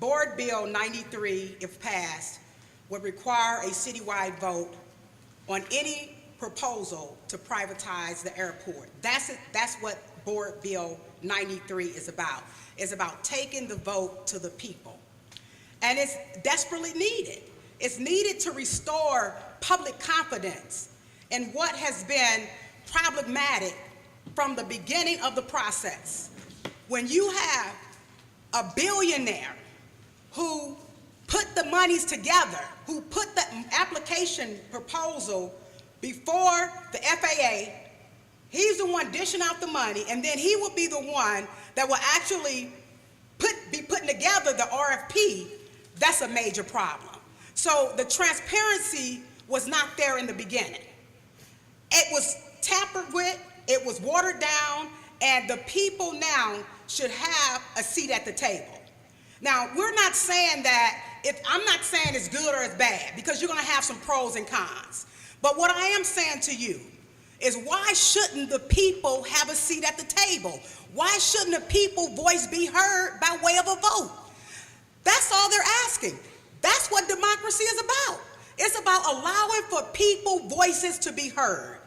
Speaker 10: Board Bill 93, if passed, would require a citywide vote on any proposal to privatize the airport. That's what Board Bill 93 is about. It's about taking the vote to the people. And it's desperately needed. It's needed to restore public confidence in what has been problematic from the beginning of the process. When you have a billionaire who put the monies together, who put the application proposal before the FAA, he's the one dishing out the money, and then he will be the one that will actually be putting together the RFP. That's a major problem. So the transparency was not there in the beginning. It was tampered with, it was watered down, and the people now should have a seat at the table. Now, we're not saying that, I'm not saying it's good or it's bad, because you're gonna have some pros and cons. But what I am saying to you is, why shouldn't the people have a seat at the table? Why shouldn't the people's voice be heard by way of a vote? That's all they're asking. That's what democracy is about. It's about allowing for people's voices to be heard.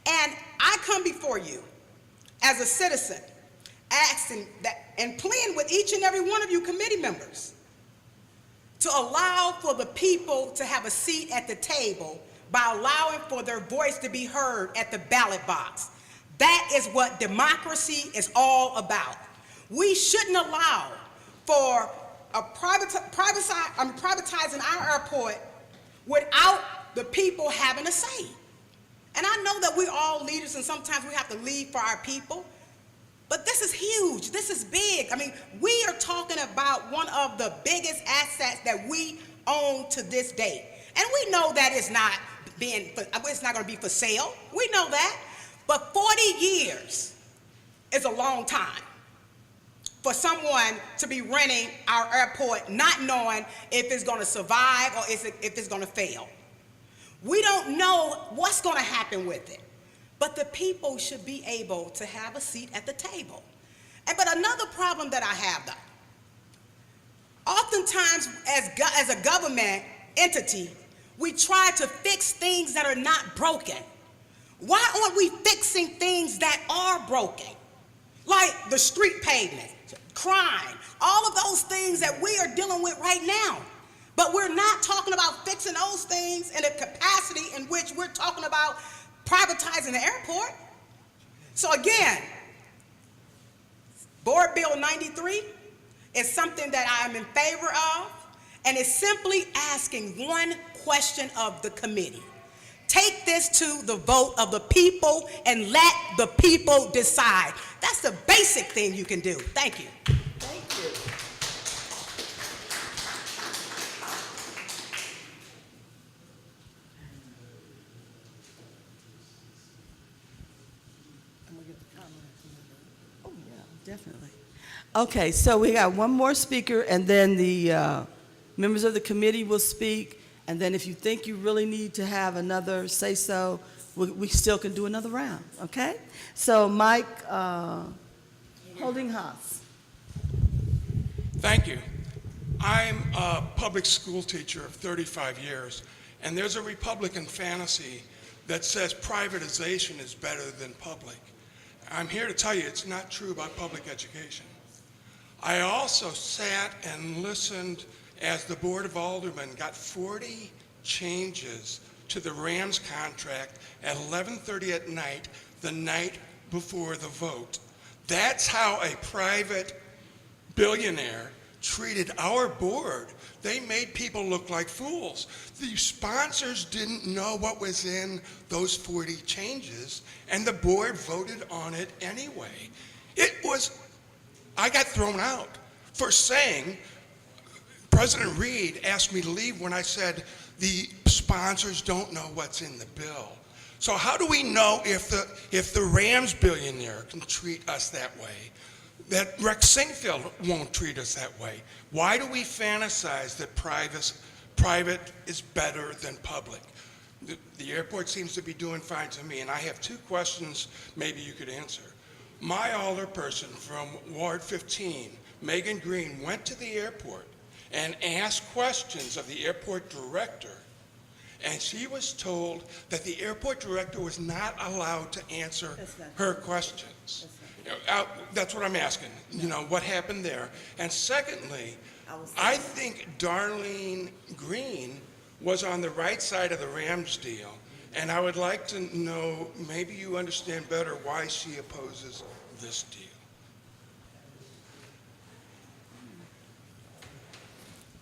Speaker 10: And I come before you as a citizen, asking that and pleading with each and every one of you committee members to allow for the people to have a seat at the table by allowing for their voice to be heard at the ballot box. That is what democracy is all about. We shouldn't allow for privatizing our airport without the people having a say. And I know that we're all leaders and sometimes we have to lead for our people, but this is huge, this is big. I mean, we are talking about one of the biggest assets that we own to this day. And we know that it's not gonna be for sale, we know that, but 40 years is a long time for someone to be renting our airport not knowing if it's gonna survive or if it's gonna fail. We don't know what's gonna happen with it, but the people should be able to have a seat at the table. But another problem that I have, though, oftentimes as a government entity, we try to fix things that are not broken. Why aren't we fixing things that are broken? Like the street pavement, crime, all of those things that we are dealing with right now. But we're not talking about fixing those things in a capacity in which we're talking about privatizing the airport. So again, Board Bill 93 is something that I am in favor of, and it's simply asking one question of the committee. Take this to the vote of the people and let the people decide. That's the basic thing you can do. Thank you.
Speaker 1: Thank you. Oh, yeah, definitely. Okay, so we got one more speaker, and then the members of the committee will speak, and then if you think you really need to have another say-so, we still can do another round, okay? So Mike Holding-Haas.
Speaker 11: Thank you. I'm a public school teacher of 35 years, and there's a Republican fantasy that says privatization is better than public. I'm here to tell you it's not true about public education. I also sat and listened as the Board of Aldermen got 40 changes to the Rams contract at 11:30 at night, the night before the vote. That's how a private billionaire treated our board. They made people look like fools. The sponsors didn't know what was in those 40 changes, and the board voted on it anyway. I got thrown out for saying, President Reed asked me to leave when I said the sponsors don't know what's in the bill. So how do we know if the Rams billionaire can treat us that way, that Rex Sinkfield won't treat us that way? Why do we fantasize that private is better than public? The airport seems to be doing fine to me, and I have two questions maybe you could answer. My alderperson from Ward 15, Megan Green, went to the airport and asked questions of the airport director, and she was told that the airport director was not allowed to answer her questions. That's what I'm asking. You know, what happened there? And secondly, I think Darlene Green was on the right side of the Rams deal, and I would like to know, maybe you understand better why she opposes this deal.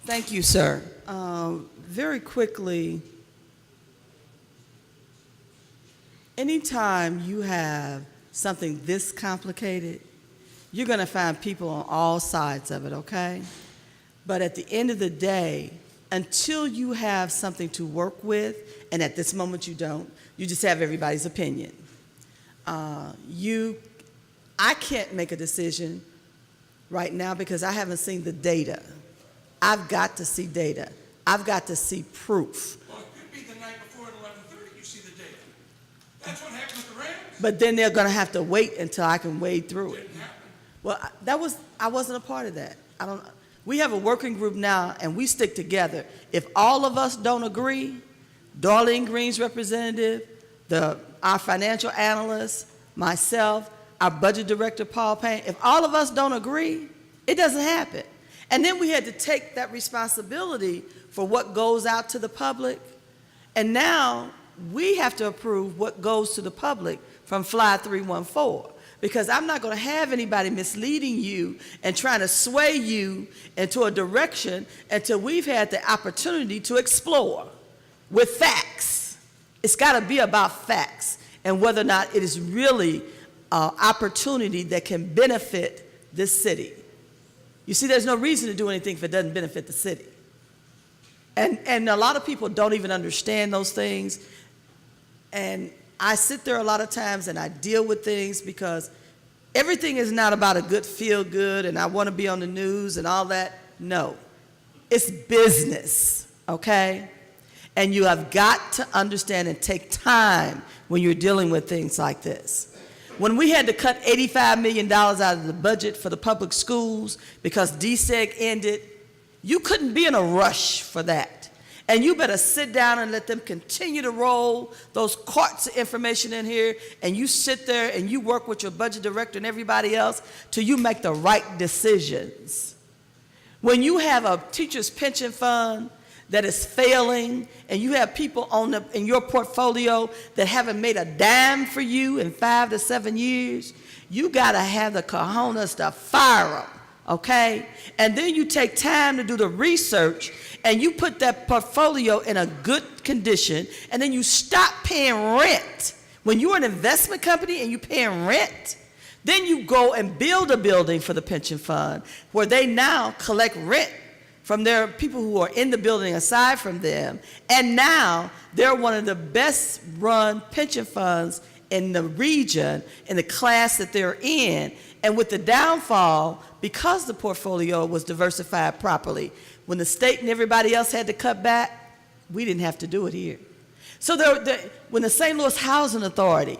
Speaker 1: Thank you, sir. Very quickly, anytime you have something this complicated, you're going to find people on all sides of it, okay? But at the end of the day, until you have something to work with, and at this moment you don't, you just have everybody's opinion. I can't make a decision right now because I haven't seen the data. I've got to see data. I've got to see proof.
Speaker 11: Well, it could be the night before at 11:30 you see the data. That's what happened with the Rams.
Speaker 1: But then they're going to have to wait until I can wade through it.
Speaker 11: Didn't happen.
Speaker 1: Well, I wasn't a part of that. We have a working group now, and we stick together. If all of us don't agree, Darlene Green's representative, our financial analyst, myself, our budget director, Paul Payne, if all of us don't agree, it doesn't happen. And then we had to take that responsibility for what goes out to the public. And now we have to approve what goes to the public from Fly 314. Because I'm not going to have anybody misleading you and trying to sway you into a direction until we've had the opportunity to explore with facts. It's got to be about facts and whether or not it is really an opportunity that can benefit this city. You see, there's no reason to do anything if it doesn't benefit the city. And a lot of people don't even understand those things. And I sit there a lot of times and I deal with things because everything is not about a good feel good and I want to be on the news and all that. No, it's business, okay? And you have got to understand and take time when you're dealing with things like this. When we had to cut $85 million out of the budget for the public schools because DSEG ended, you couldn't be in a rush for that. And you better sit down and let them continue to roll those carts of information in here, and you sit there and you work with your budget director and everybody else till you make the right decisions. When you have a teacher's pension fund that is failing, and you have people in your portfolio that haven't made a dime for you in 5 to 7 years, you gotta have the cojones to fire them, okay? And then you take time to do the research, and you put that portfolio in a good condition, and then you stop paying rent. When you're an investment company and you're paying rent, then you go and build a building for the pension fund where they now collect rent from their people who are in the building aside from them, and now they're one of the best run pension funds in the region, in the class that they're in. And with the downfall, because the portfolio was diversified properly, when the state and everybody else had to cut back, we didn't have to do it here. So when the St. Louis Housing Authority,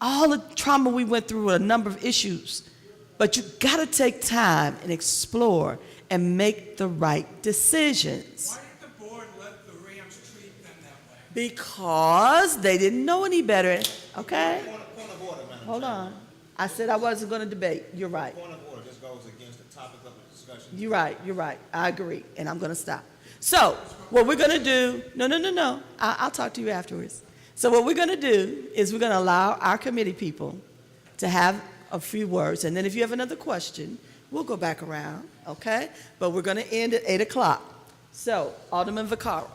Speaker 1: all the trauma we went through with a number of issues, but you gotta take time and explore and make the right decisions.
Speaker 11: Why did the board let the Rams treat them that way?
Speaker 1: Because they didn't know any better, okay?
Speaker 3: Point of order, Madam
Speaker 1: Hold
Speaker 3: Chair.
Speaker 1: on. I said I wasn't gonna debate. You're right.
Speaker 3: Point of order, this goes against the topic of the discussion.
Speaker 1: You're right. I agree, and I'm gonna stop. So, what we're gonna do, no. I'll talk to you afterwards. So what we're gonna do is we're gonna allow our committee people to have a few words, and then if you have another question, we'll go back around, okay? But we're gonna end at 8 o'clock. So, Alderman Vaccaro.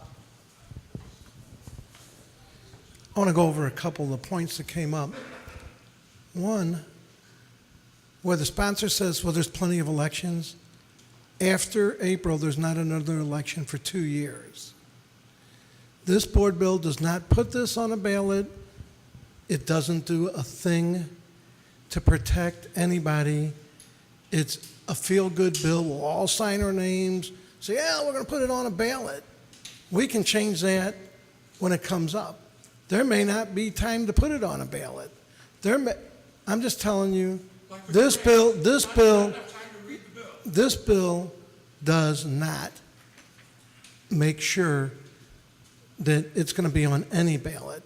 Speaker 2: I want to go over a couple of the points that came up. One, where the sponsor says, well, there's plenty of elections. After April, there's not another election for 2 years. This board bill does not put this on a ballot. It doesn't do a thing to protect anybody. It's a feel-good bill. We'll all sign our names, say, yeah, we're going to put it on a ballot. We can change that when it comes up. There may not be time to put it on a ballot. I'm just telling you, this bill does not make sure that it's going to be on any ballot.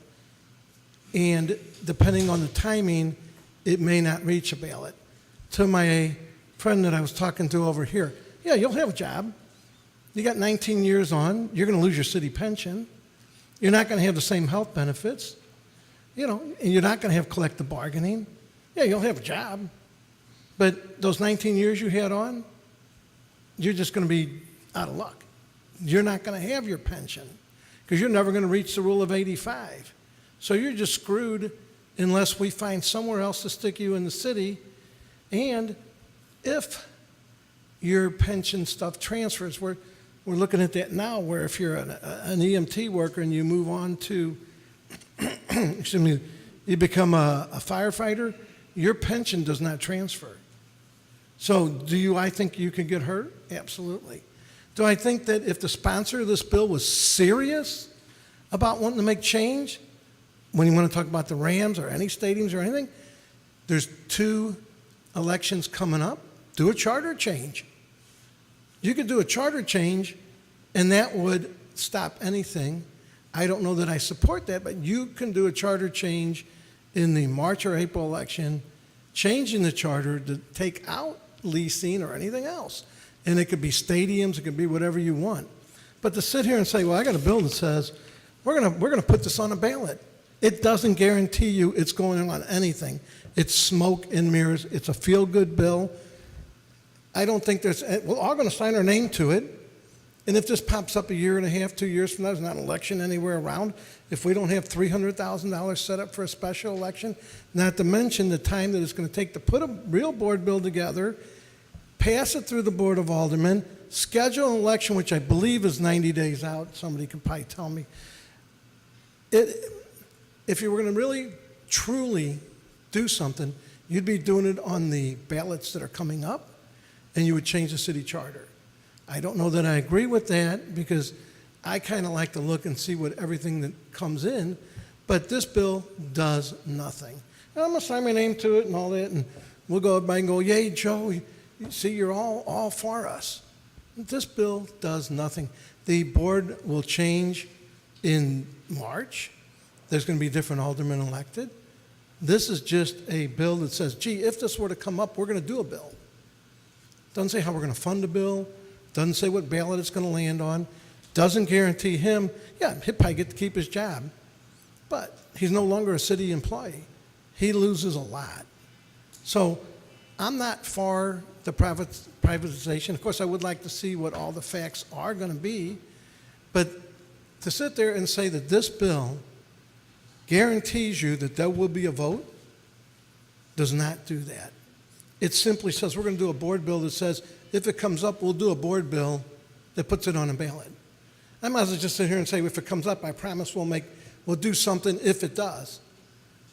Speaker 2: And depending on the timing, it may not reach a ballot. To my friend that I was talking to over here, yeah, you'll have a job. You got 19 years on. You're going to lose your city pension. You're not going to have the same health benefits, and you're not going to have collective bargaining. Yeah, you'll have a job. But those 19 years you had on, you're just going to be out of luck. You're not going to have your pension because you're never going to reach the rule of 85. So you're just screwed unless we find somewhere else to stick you in the city. And if your pension stuff transfers, we're looking at that now, where if you're an EMT worker and you move on to, excuse me, you become a firefighter, your pension does not transfer. So I think you could get hurt? Absolutely. Do I think that if the sponsor of this bill was serious about wanting to make change, when you want to talk about the Rams or any stadiums or anything, there's 2 elections coming up, do a charter change. You could do a charter change, and that would stop anything. I don't know that I support that, but you can do a charter change in the March or April election, changing the charter to take out leasing or anything else. And it could be stadiums, it could be whatever you want. But to sit here and say, well, I got a bill that says, we're gonna put this on a ballot. It doesn't guarantee you it's going on anything. It's smoke and mirrors. It's a feel-good bill. I don't think we're all going to sign our name to it. And if this pops up a year and a half, 2 years from now, there's not an election anywhere around. If we don't have $300,000 set up for a special election, not to mention the time that it's going to take to put a real board bill together, pass it through the Board of Aldermen, schedule an election, which I believe is 90 days out. Somebody can probably tell me. If you were going to really, truly do something, you'd be doing it on the ballots that are coming up, and you would change the city charter. I don't know that I agree with that, because I kind of like to look and see what everything that comes in, but this bill does nothing. And I'm going to sign my name to it and all that, and we'll go by and go, yay, Joe, you see, you're all for us. This bill does nothing. The board will change in March. There's going to be different aldermen elected. This is just a bill that says, gee, if this were to come up, we're going to do a bill. Doesn't say how we're going to fund a bill. Doesn't say what ballot it's going to land on. Doesn't guarantee him, yeah, he'll probably get to keep his job, but he's no longer a city employee. He loses a lot. So I'm not for the privatization. Of course, I would like to see what all the facts are going to be, but to sit there and say that this bill guarantees you that there will be a vote does not do that. It simply says we're going to do a board bill that says if it comes up, we'll do a board bill that puts it on a ballot. I might as well just sit here and say if it comes up, I promise we'll do something if it does.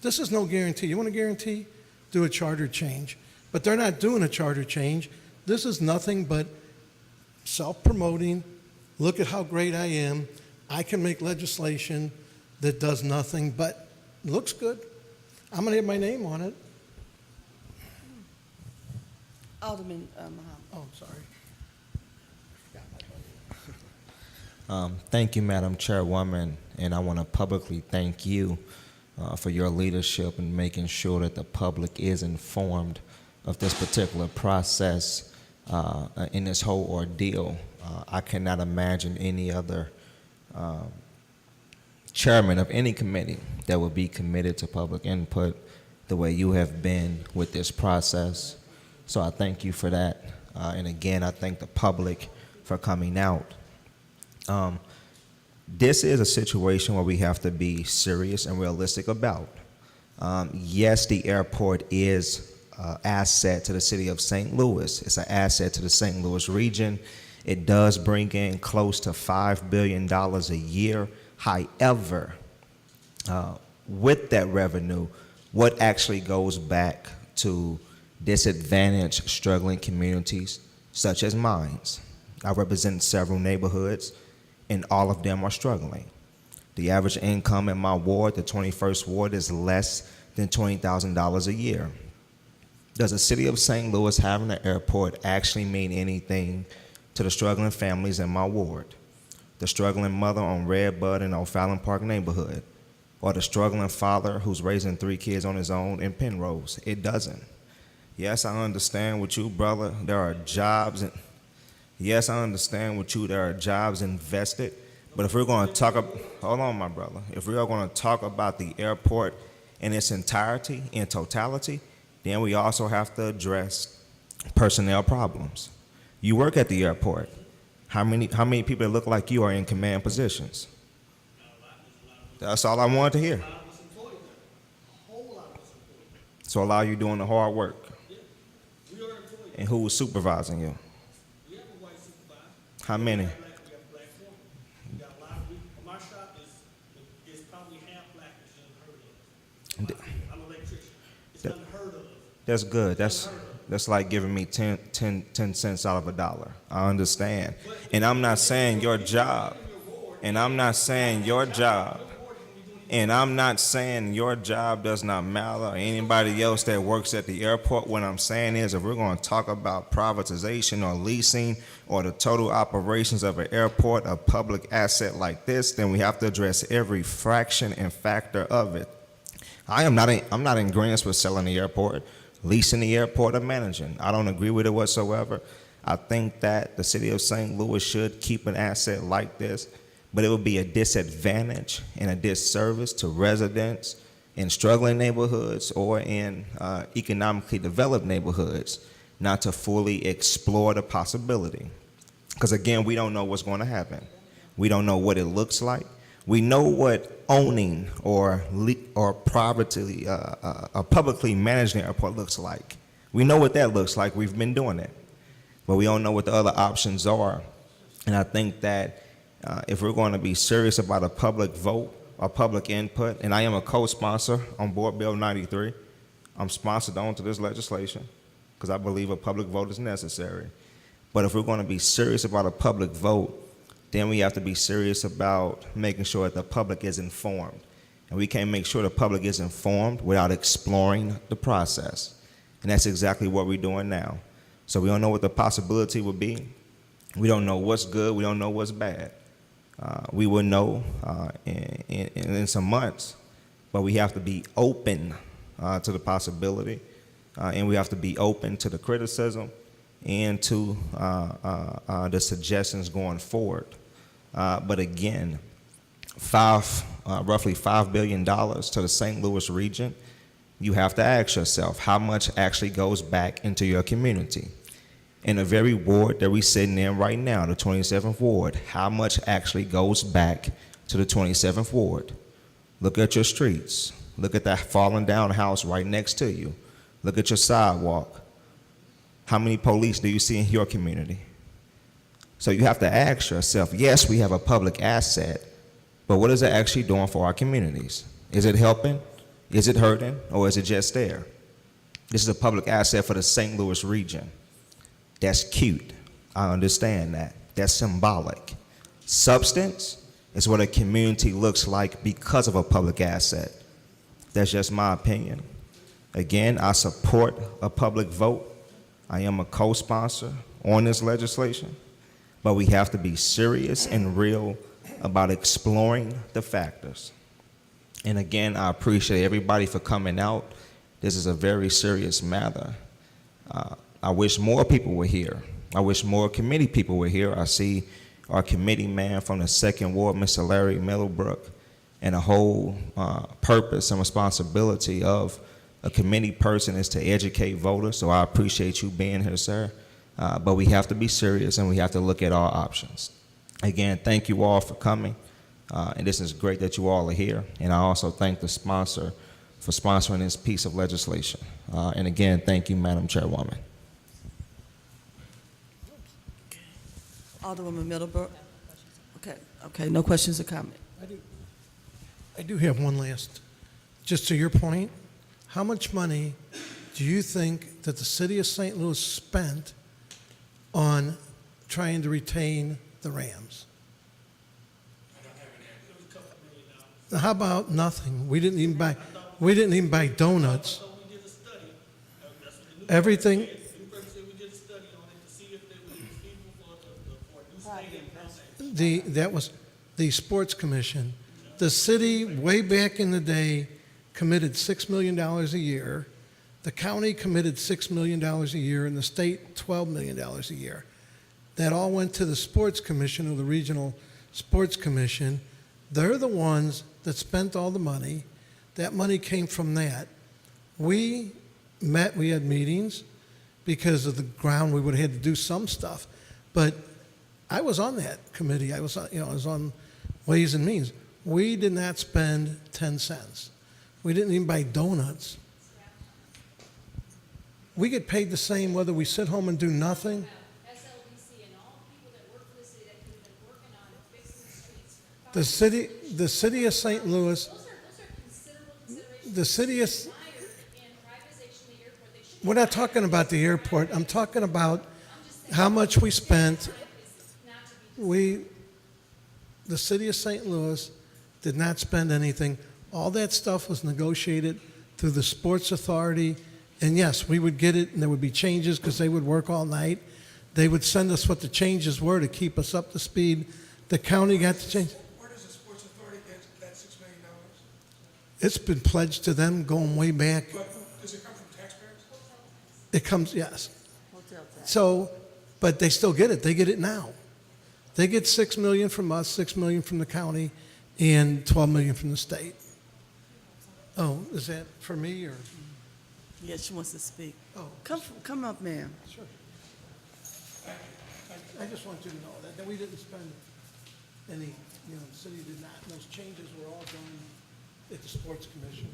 Speaker 2: This is no guarantee. You want a guarantee? Do a charter change. But they're not doing a charter change. This is nothing but self-promoting. Look at how great I am. I can make legislation that does nothing, but looks good. I'm going to have my name on it.
Speaker 1: Alderman Muhammad.
Speaker 2: Oh, I'm sorry.
Speaker 3: Thank you, Madam Chairwoman, and I want to publicly thank you for your leadership in making sure that the public is informed of this particular process in this whole ordeal. I cannot imagine any other chairman of any committee that would be committed to public input the way you have been with this process. So I thank you for that. And again, I thank the public for coming out. This is a situation where we have to be serious and realistic about. Yes, the airport is an asset to the city of St. Louis. It's an asset to the St. Louis region. It does bring in close to $5 billion a year However, with that revenue, what actually goes back to disadvantaged, struggling communities such as mine? I represent several neighborhoods, and all of them are struggling. The average income in my ward, the 21st ward, is less than $20,000 a year. Does the city of St. Louis having an airport actually mean anything to the struggling families in my ward? The struggling mother on Red Bud and O'Fallon Park neighborhood? Or the struggling father who's raising 3 kids on his own in Penrose? It doesn't. Yes, I understand with you, brother, there are jobs, and yes, I understand with you, there are jobs invested, but if we're going to talk, hold on, my brother, if we are going to talk about the airport in its entirety, in totality, then we also have to address personnel problems. You work at the airport. How many people that look like you are in command positions? That's all I wanted to hear. So a lot of you doing the hard work. And who was supervising you? How many?
Speaker 8: My shop is probably half black, it's unheard of. I'm an electrician. It's unheard of.
Speaker 3: That's good. That's like giving me 10 cents out of a dollar. I understand. And I'm not saying your job. And I'm not saying your job. And I'm not saying your job does not matter, or anybody else that works at the airport. What I'm saying is, if we're going to talk about privatization or leasing or the total operations of an airport, a public asset like this, then we have to address every fraction and factor of it. I'm not in agreement with selling the airport, leasing the airport, or managing. I don't agree with it whatsoever. I think that the city of St. Louis should keep an asset like this, but it would be a disadvantage and a disservice to residents in struggling neighborhoods or in economically developed neighborhoods not to fully explore the possibility. Because again, we don't know what's going to happen. We don't know what it looks like. We know what owning or privately, publicly managing an airport looks like. We know what that looks like. We've been doing it. But we don't know what the other options are. And I think that if we're going to be serious about a public vote or public input, and I am a co-sponsor on Board Bill 93, I'm sponsored onto this legislation because I believe a public vote is necessary. But if we're going to be serious about a public vote, then we have to be serious about making sure that the public is informed. And we can't make sure the public is informed without exploring the process. And that's exactly what we're doing now. So we don't know what the possibility would be. We don't know what's good. We don't know what's bad. We will know in some months, but we have to be open to the possibility, and we have to be open to the criticism and to the suggestions going forward. But again, roughly $5 billion to the St. Louis region, you have to ask yourself how much actually goes back into your community. In the very ward that we're sitting in right now, the 27th ward, how much actually goes back to the 27th ward? Look at your streets. Look at that fallen down house right next to you. Look at your sidewalk. How many police do you see in your community? So you have to ask yourself, yes, we have a public asset, but what is it actually doing for our communities? Is it helping? Is it hurting? Or is it just there? This is a public asset for the St. Louis region. That's cute. I understand that. That's symbolic. Substance is what a community looks like because of a public asset. That's just my opinion. Again, I support a public vote. I am a co-sponsor on this legislation, but we have to be serious and real about exploring the factors. And again, I appreciate everybody for coming out. This is a very serious matter. I wish more people were here. I wish more committee people were here. I see our committee man from the 2nd Ward, Mr. Larry Middlebrook, and a whole purpose and responsibility of a committee person is to educate voters. So I appreciate you being here, sir. But we have to be serious and we have to look at our options. Again, thank you all for coming. And this is great that you all are here. And I also thank the sponsor for sponsoring this piece of legislation. And again, thank you, Madam Chairwoman.
Speaker 1: Alderwoman Middlebrooke? Okay, no questions or comments?
Speaker 2: I do have one last, just to your point, how much money do you think that the city of St. Louis spent on trying to retain the Rams? How about nothing? We didn't even buy donuts. Everything, that was the sports commission. The city, way back in the day, committed $6 million a year. The county committed $6 million a year, and the state $12 million a year. That all went to the sports commission, or the regional sports commission. They're the ones that spent all the money. That money came from that. We met, we had meetings. Because of the ground, we would have had to do some stuff. But I was on that committee. I was on Ways and Means. We did not spend 10 cents. We didn't even buy donuts. We get paid the same whether we sit home and do nothing. The city of St. Louis, the city of, we're not talking about the airport. I'm talking about how much we spent. The city of St. Louis did not spend anything. All that stuff was negotiated through the Sports Authority. And yes, we would get it, and there would be changes because they would work all night. They would send us what the changes were to keep us up to speed. The county got the change.
Speaker 11: Where does the Sports Authority get that $6 million?
Speaker 2: It's been pledged to them going way back.
Speaker 11: But does it come from taxpayers?
Speaker 2: It comes, yes. So, but they still get it. They get it now. They get $6 million from us, $6 million from the county, and $12 million from the state. Oh, is that for me or?
Speaker 1: Yeah, she wants to speak.
Speaker 2: Oh,
Speaker 1: Come up, ma'am.
Speaker 2: sure. I just want you to know that we didn't spend any, the city did not. Those changes were all done at the sports commission.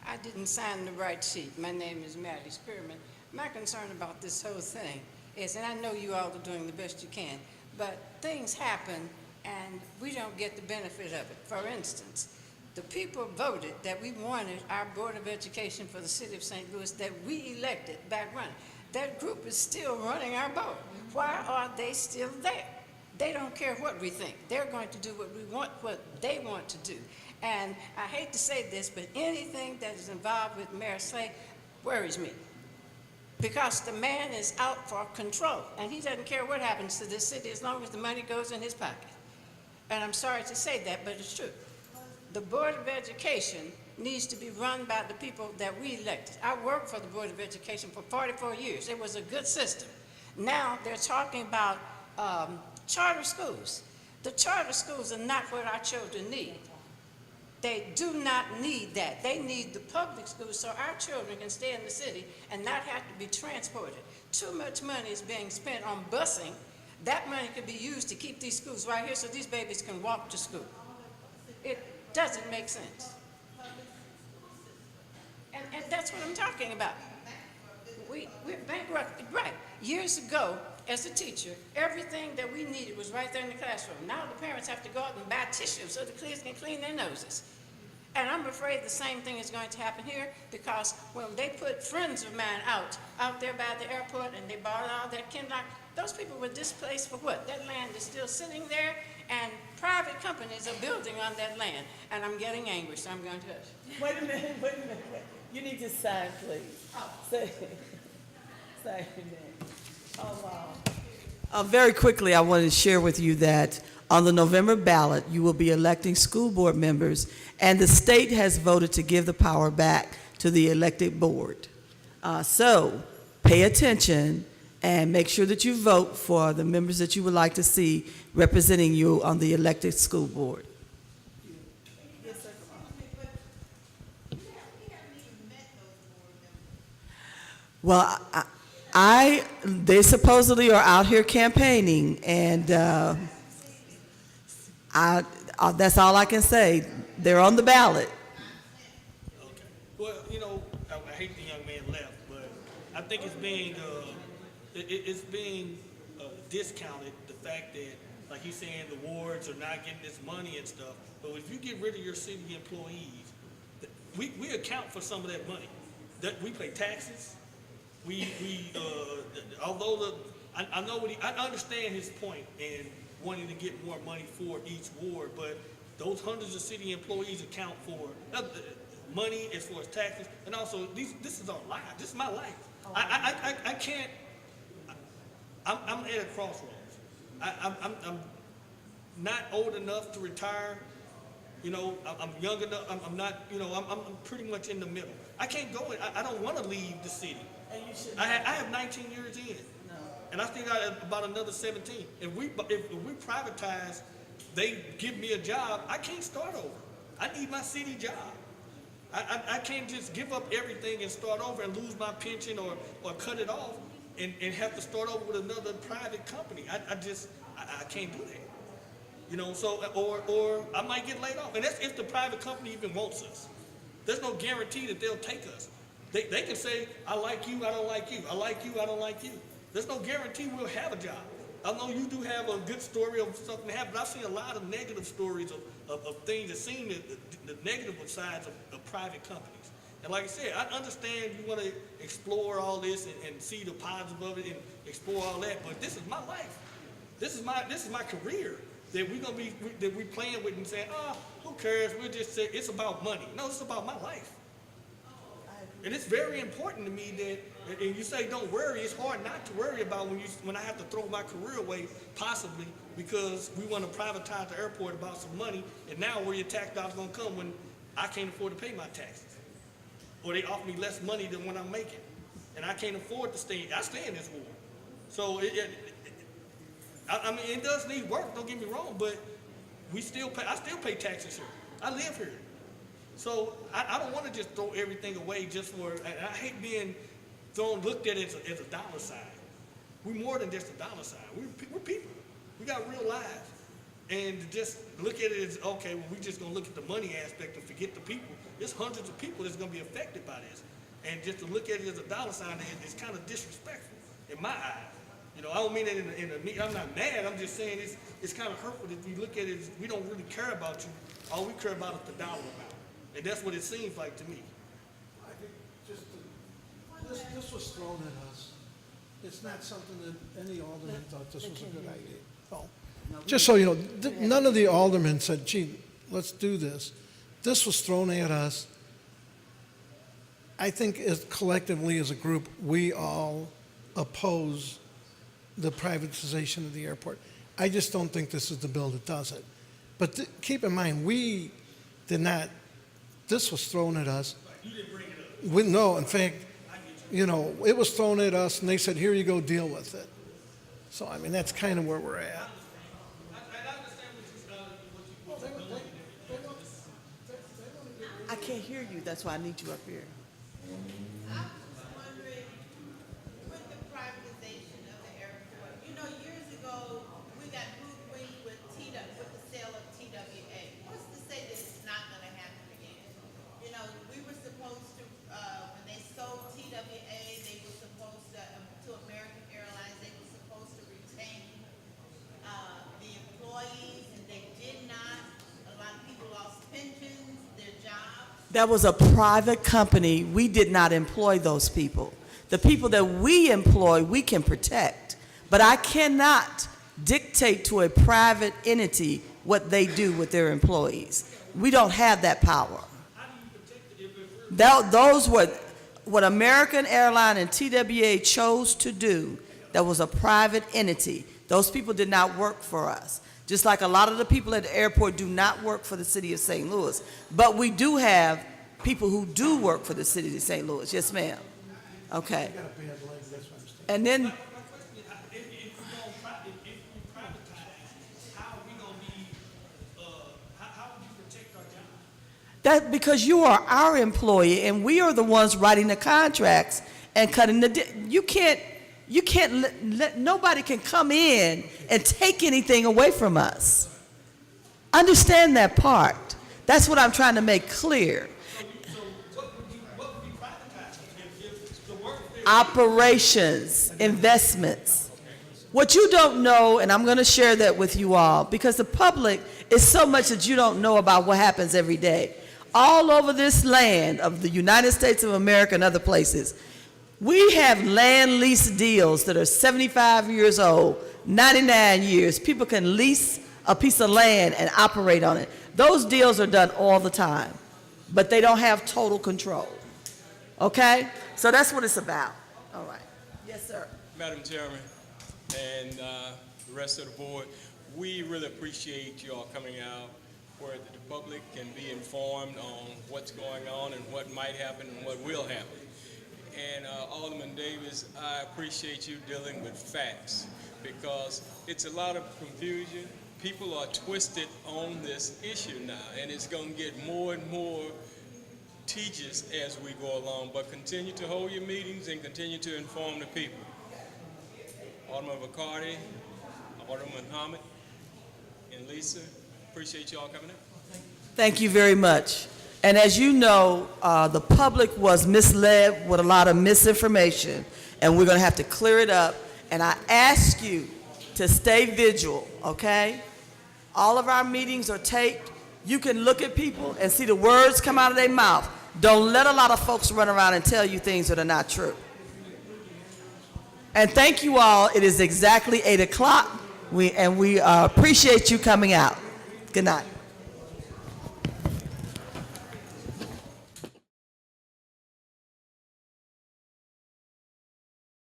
Speaker 12: I didn't sign the right sheet. My name is Maddie Spearman. My concern about this whole thing is, and I know you all are doing the best you can, but things happen and we don't get the benefit of it. For instance, the people voted that we wanted our Board of Education for the city of St. Louis that we elected back running. That group is still running our board. Why are they still there? They don't care what we think. They're going to do what we want, what they want to do. And I hate to say this, but anything that is involved with Mayor Slay worries me. Because the man is out for control, and he doesn't care what happens to this city as long as the money goes in his pocket. And I'm sorry to say that, but it's true. The Board of Education needs to be run by the people that we elected. I worked for the Board of Education for 44 years. It was a good system. Now they're talking about charter schools. The charter schools are not what our children need. They do not need that. They need the public schools so our children can stay in the city and not have to be transported. Too much money is being spent on busing. That money could be used to keep these schools right here so these babies can walk to school. It doesn't make sense. And that's what I'm talking about. We're bankrupt. Right. Years ago, as a teacher, everything that we needed was right there in the classroom. Now the parents have to go out and buy tissue so the kids can clean their noses. And I'm afraid the same thing is going to happen here because when they put friends of mine out there by the airport and they bought all that kindergarten, those people were displaced for what? That land is still sitting there and private companies are building on that land. And I'm getting angry, so I'm going to hush.
Speaker 1: Wait a minute. You need to sign, please. Say your name. Oh, wow. Very quickly, I wanted to share with you that on the November ballot, you will be electing school board members, and the state has voted to give the power back to the elected board. So pay attention and make sure that you vote for the members that you would like to see representing you on the elected school board. Well, they supposedly are out here campaigning, and that's all I can say. They're on the ballot.
Speaker 8: Okay. Well, I hate the young man left, but I think it's being discounted, the fact that like he's saying the wards are not getting this money and stuff. But if you get rid of your city employees, we account for some of that money. That we pay taxes. Although I know I understand his point in wanting to get more money for each ward, but those hundreds of city employees account for money as far as taxes, and also this is our life. This is my life. I can't. I'm at a crossroads. I'm not old enough to retire. You know, I'm young enough. I'm not. You know, I'm pretty much in the middle. I can't go. I don't want to leave the city.
Speaker 1: And you should.
Speaker 8: I have 19 years in, and I still got about another 17. If we privatize, they give me a job. I can't start over. I need my city job. I can't just give up everything and start over and lose my pension or cut it off and have to start over with another private company. I can't do that. You know, so or I might get laid off, and that's if the private company even wants us. There's no guarantee that they'll take us. They can say, I like you, I don't like you. I like you, I don't like you. There's no guarantee we'll have a job. I know you do have a good story of something happened, but I've seen a lot of negative stories of things that seem the negative sides of private companies. And like I said, I understand you want to explore all this and see the positive of it and explore all that, but this is my life. This is my career that we playing with and saying, who cares? We'll just say it's about money. No, it's about my life. And it's very important to me that, and you say don't worry, it's hard not to worry about when I have to throw my career away, possibly, because we want to privatize the airport about some money, and now where your tax dollars going to come when I can't afford to pay my taxes? Or they offer me less money than what I'm making, and I can't afford to stay in this war. So, I mean, it does need work, don't get me wrong, but I still pay taxes here. I live here. So I don't want to just throw everything away just for, I hate being looked at as a dollar sign. We're more than just a dollar sign. We're people. We got real lives. And to just look at it as, okay, well, we're just going to look at the money aspect and forget the people. There's hundreds of people that's going to be affected by this. And just to look at it as a dollar sign is kind of disrespectful in my eyes. You know, I don't mean it I'm not mad. I'm just saying it's kind of hurtful if you look at it as we don't really care about you. All we care about is the dollar amount. And that's what it seems like to me.
Speaker 2: I think this was thrown at us. It's not something that any alderman thought this was a good idea. Oh. Just so you know, none of the aldermen said, gee, let's do this. This was thrown at us. I think collectively as a group, we all oppose the privatization of the airport. I just don't think this is the bill that does it. But keep in mind, we did not, this was thrown at us.
Speaker 8: You didn't bring it up.
Speaker 2: No, in fact, you know, it was thrown at us and they said, here you go, deal with it. So, I mean, that's kind of where we're at.
Speaker 1: I can't hear you, that's why I need you up here.
Speaker 9: I was wondering, with the privatization of the airport, you know, years ago, we got hoodwinked with the sale of TWA. What's to say that it's not gonna happen again? You know, we were supposed to, when they sold TWA, they were supposed to American Airlines, they were supposed to retain, the employees, and they did not. A lot of people lost pensions, their jobs.
Speaker 1: That was a private company. We did not employ those people. The people that we employ, we can protect. But I cannot dictate to a private entity what they do with their employees. We don't have that power. Those were what American Airlines and TWA chose to do. That was a private entity. Those people did not work for us. Just like a lot of the people at the airport do not work for the city of St. Louis. But we do have people who do work for the city of St. Louis. Yes, ma'am. Okay. And then,
Speaker 8: My question is, if you privatize, how are we going to be, how would you protect our jobs?
Speaker 1: that's because you are our employee and we are the ones writing the contracts and cutting you can't nobody can come in and take anything away from us. Understand that part. That's what I'm trying to make clear.
Speaker 8: So what would be privatized if the work there?
Speaker 1: Operations, investments. What you don't know, and I'm going to share that with you all, because the public is so much that you don't know about what happens every day. All over this land of the United States of America and other places, we have land lease deals that are 75 years old, 99 years. People can lease a piece of land and operate on it. Those deals are done all the time, but they don't have total control. Okay? So that's what it's about. All right. Yes, sir.
Speaker 13: Madam Chairman and the rest of the board, we really appreciate you all coming out where the public can be informed on what's going on and what might happen and what will happen. And Alderman Davis, I appreciate you dealing with facts because it's a lot of confusion. People are twisted on this issue now, and it's going to get more and more tedious as we go along. But continue to hold your meetings and continue to inform the people. Alderman Bacardi, Alderman Hamid, and Lisa, appreciate you all coming in.
Speaker 1: Thank you very much. And as you know, the public was misled with a lot of misinformation, and we're going to have to clear it up. And I ask you to stay vigilant, okay? All of our meetings are taped. You can look at people and see the words come out of their mouth. Don't let a lot of folks run around and tell you things that are not true. And thank you all. It is exactly 8 o'clock, and we appreciate you coming out. Good night.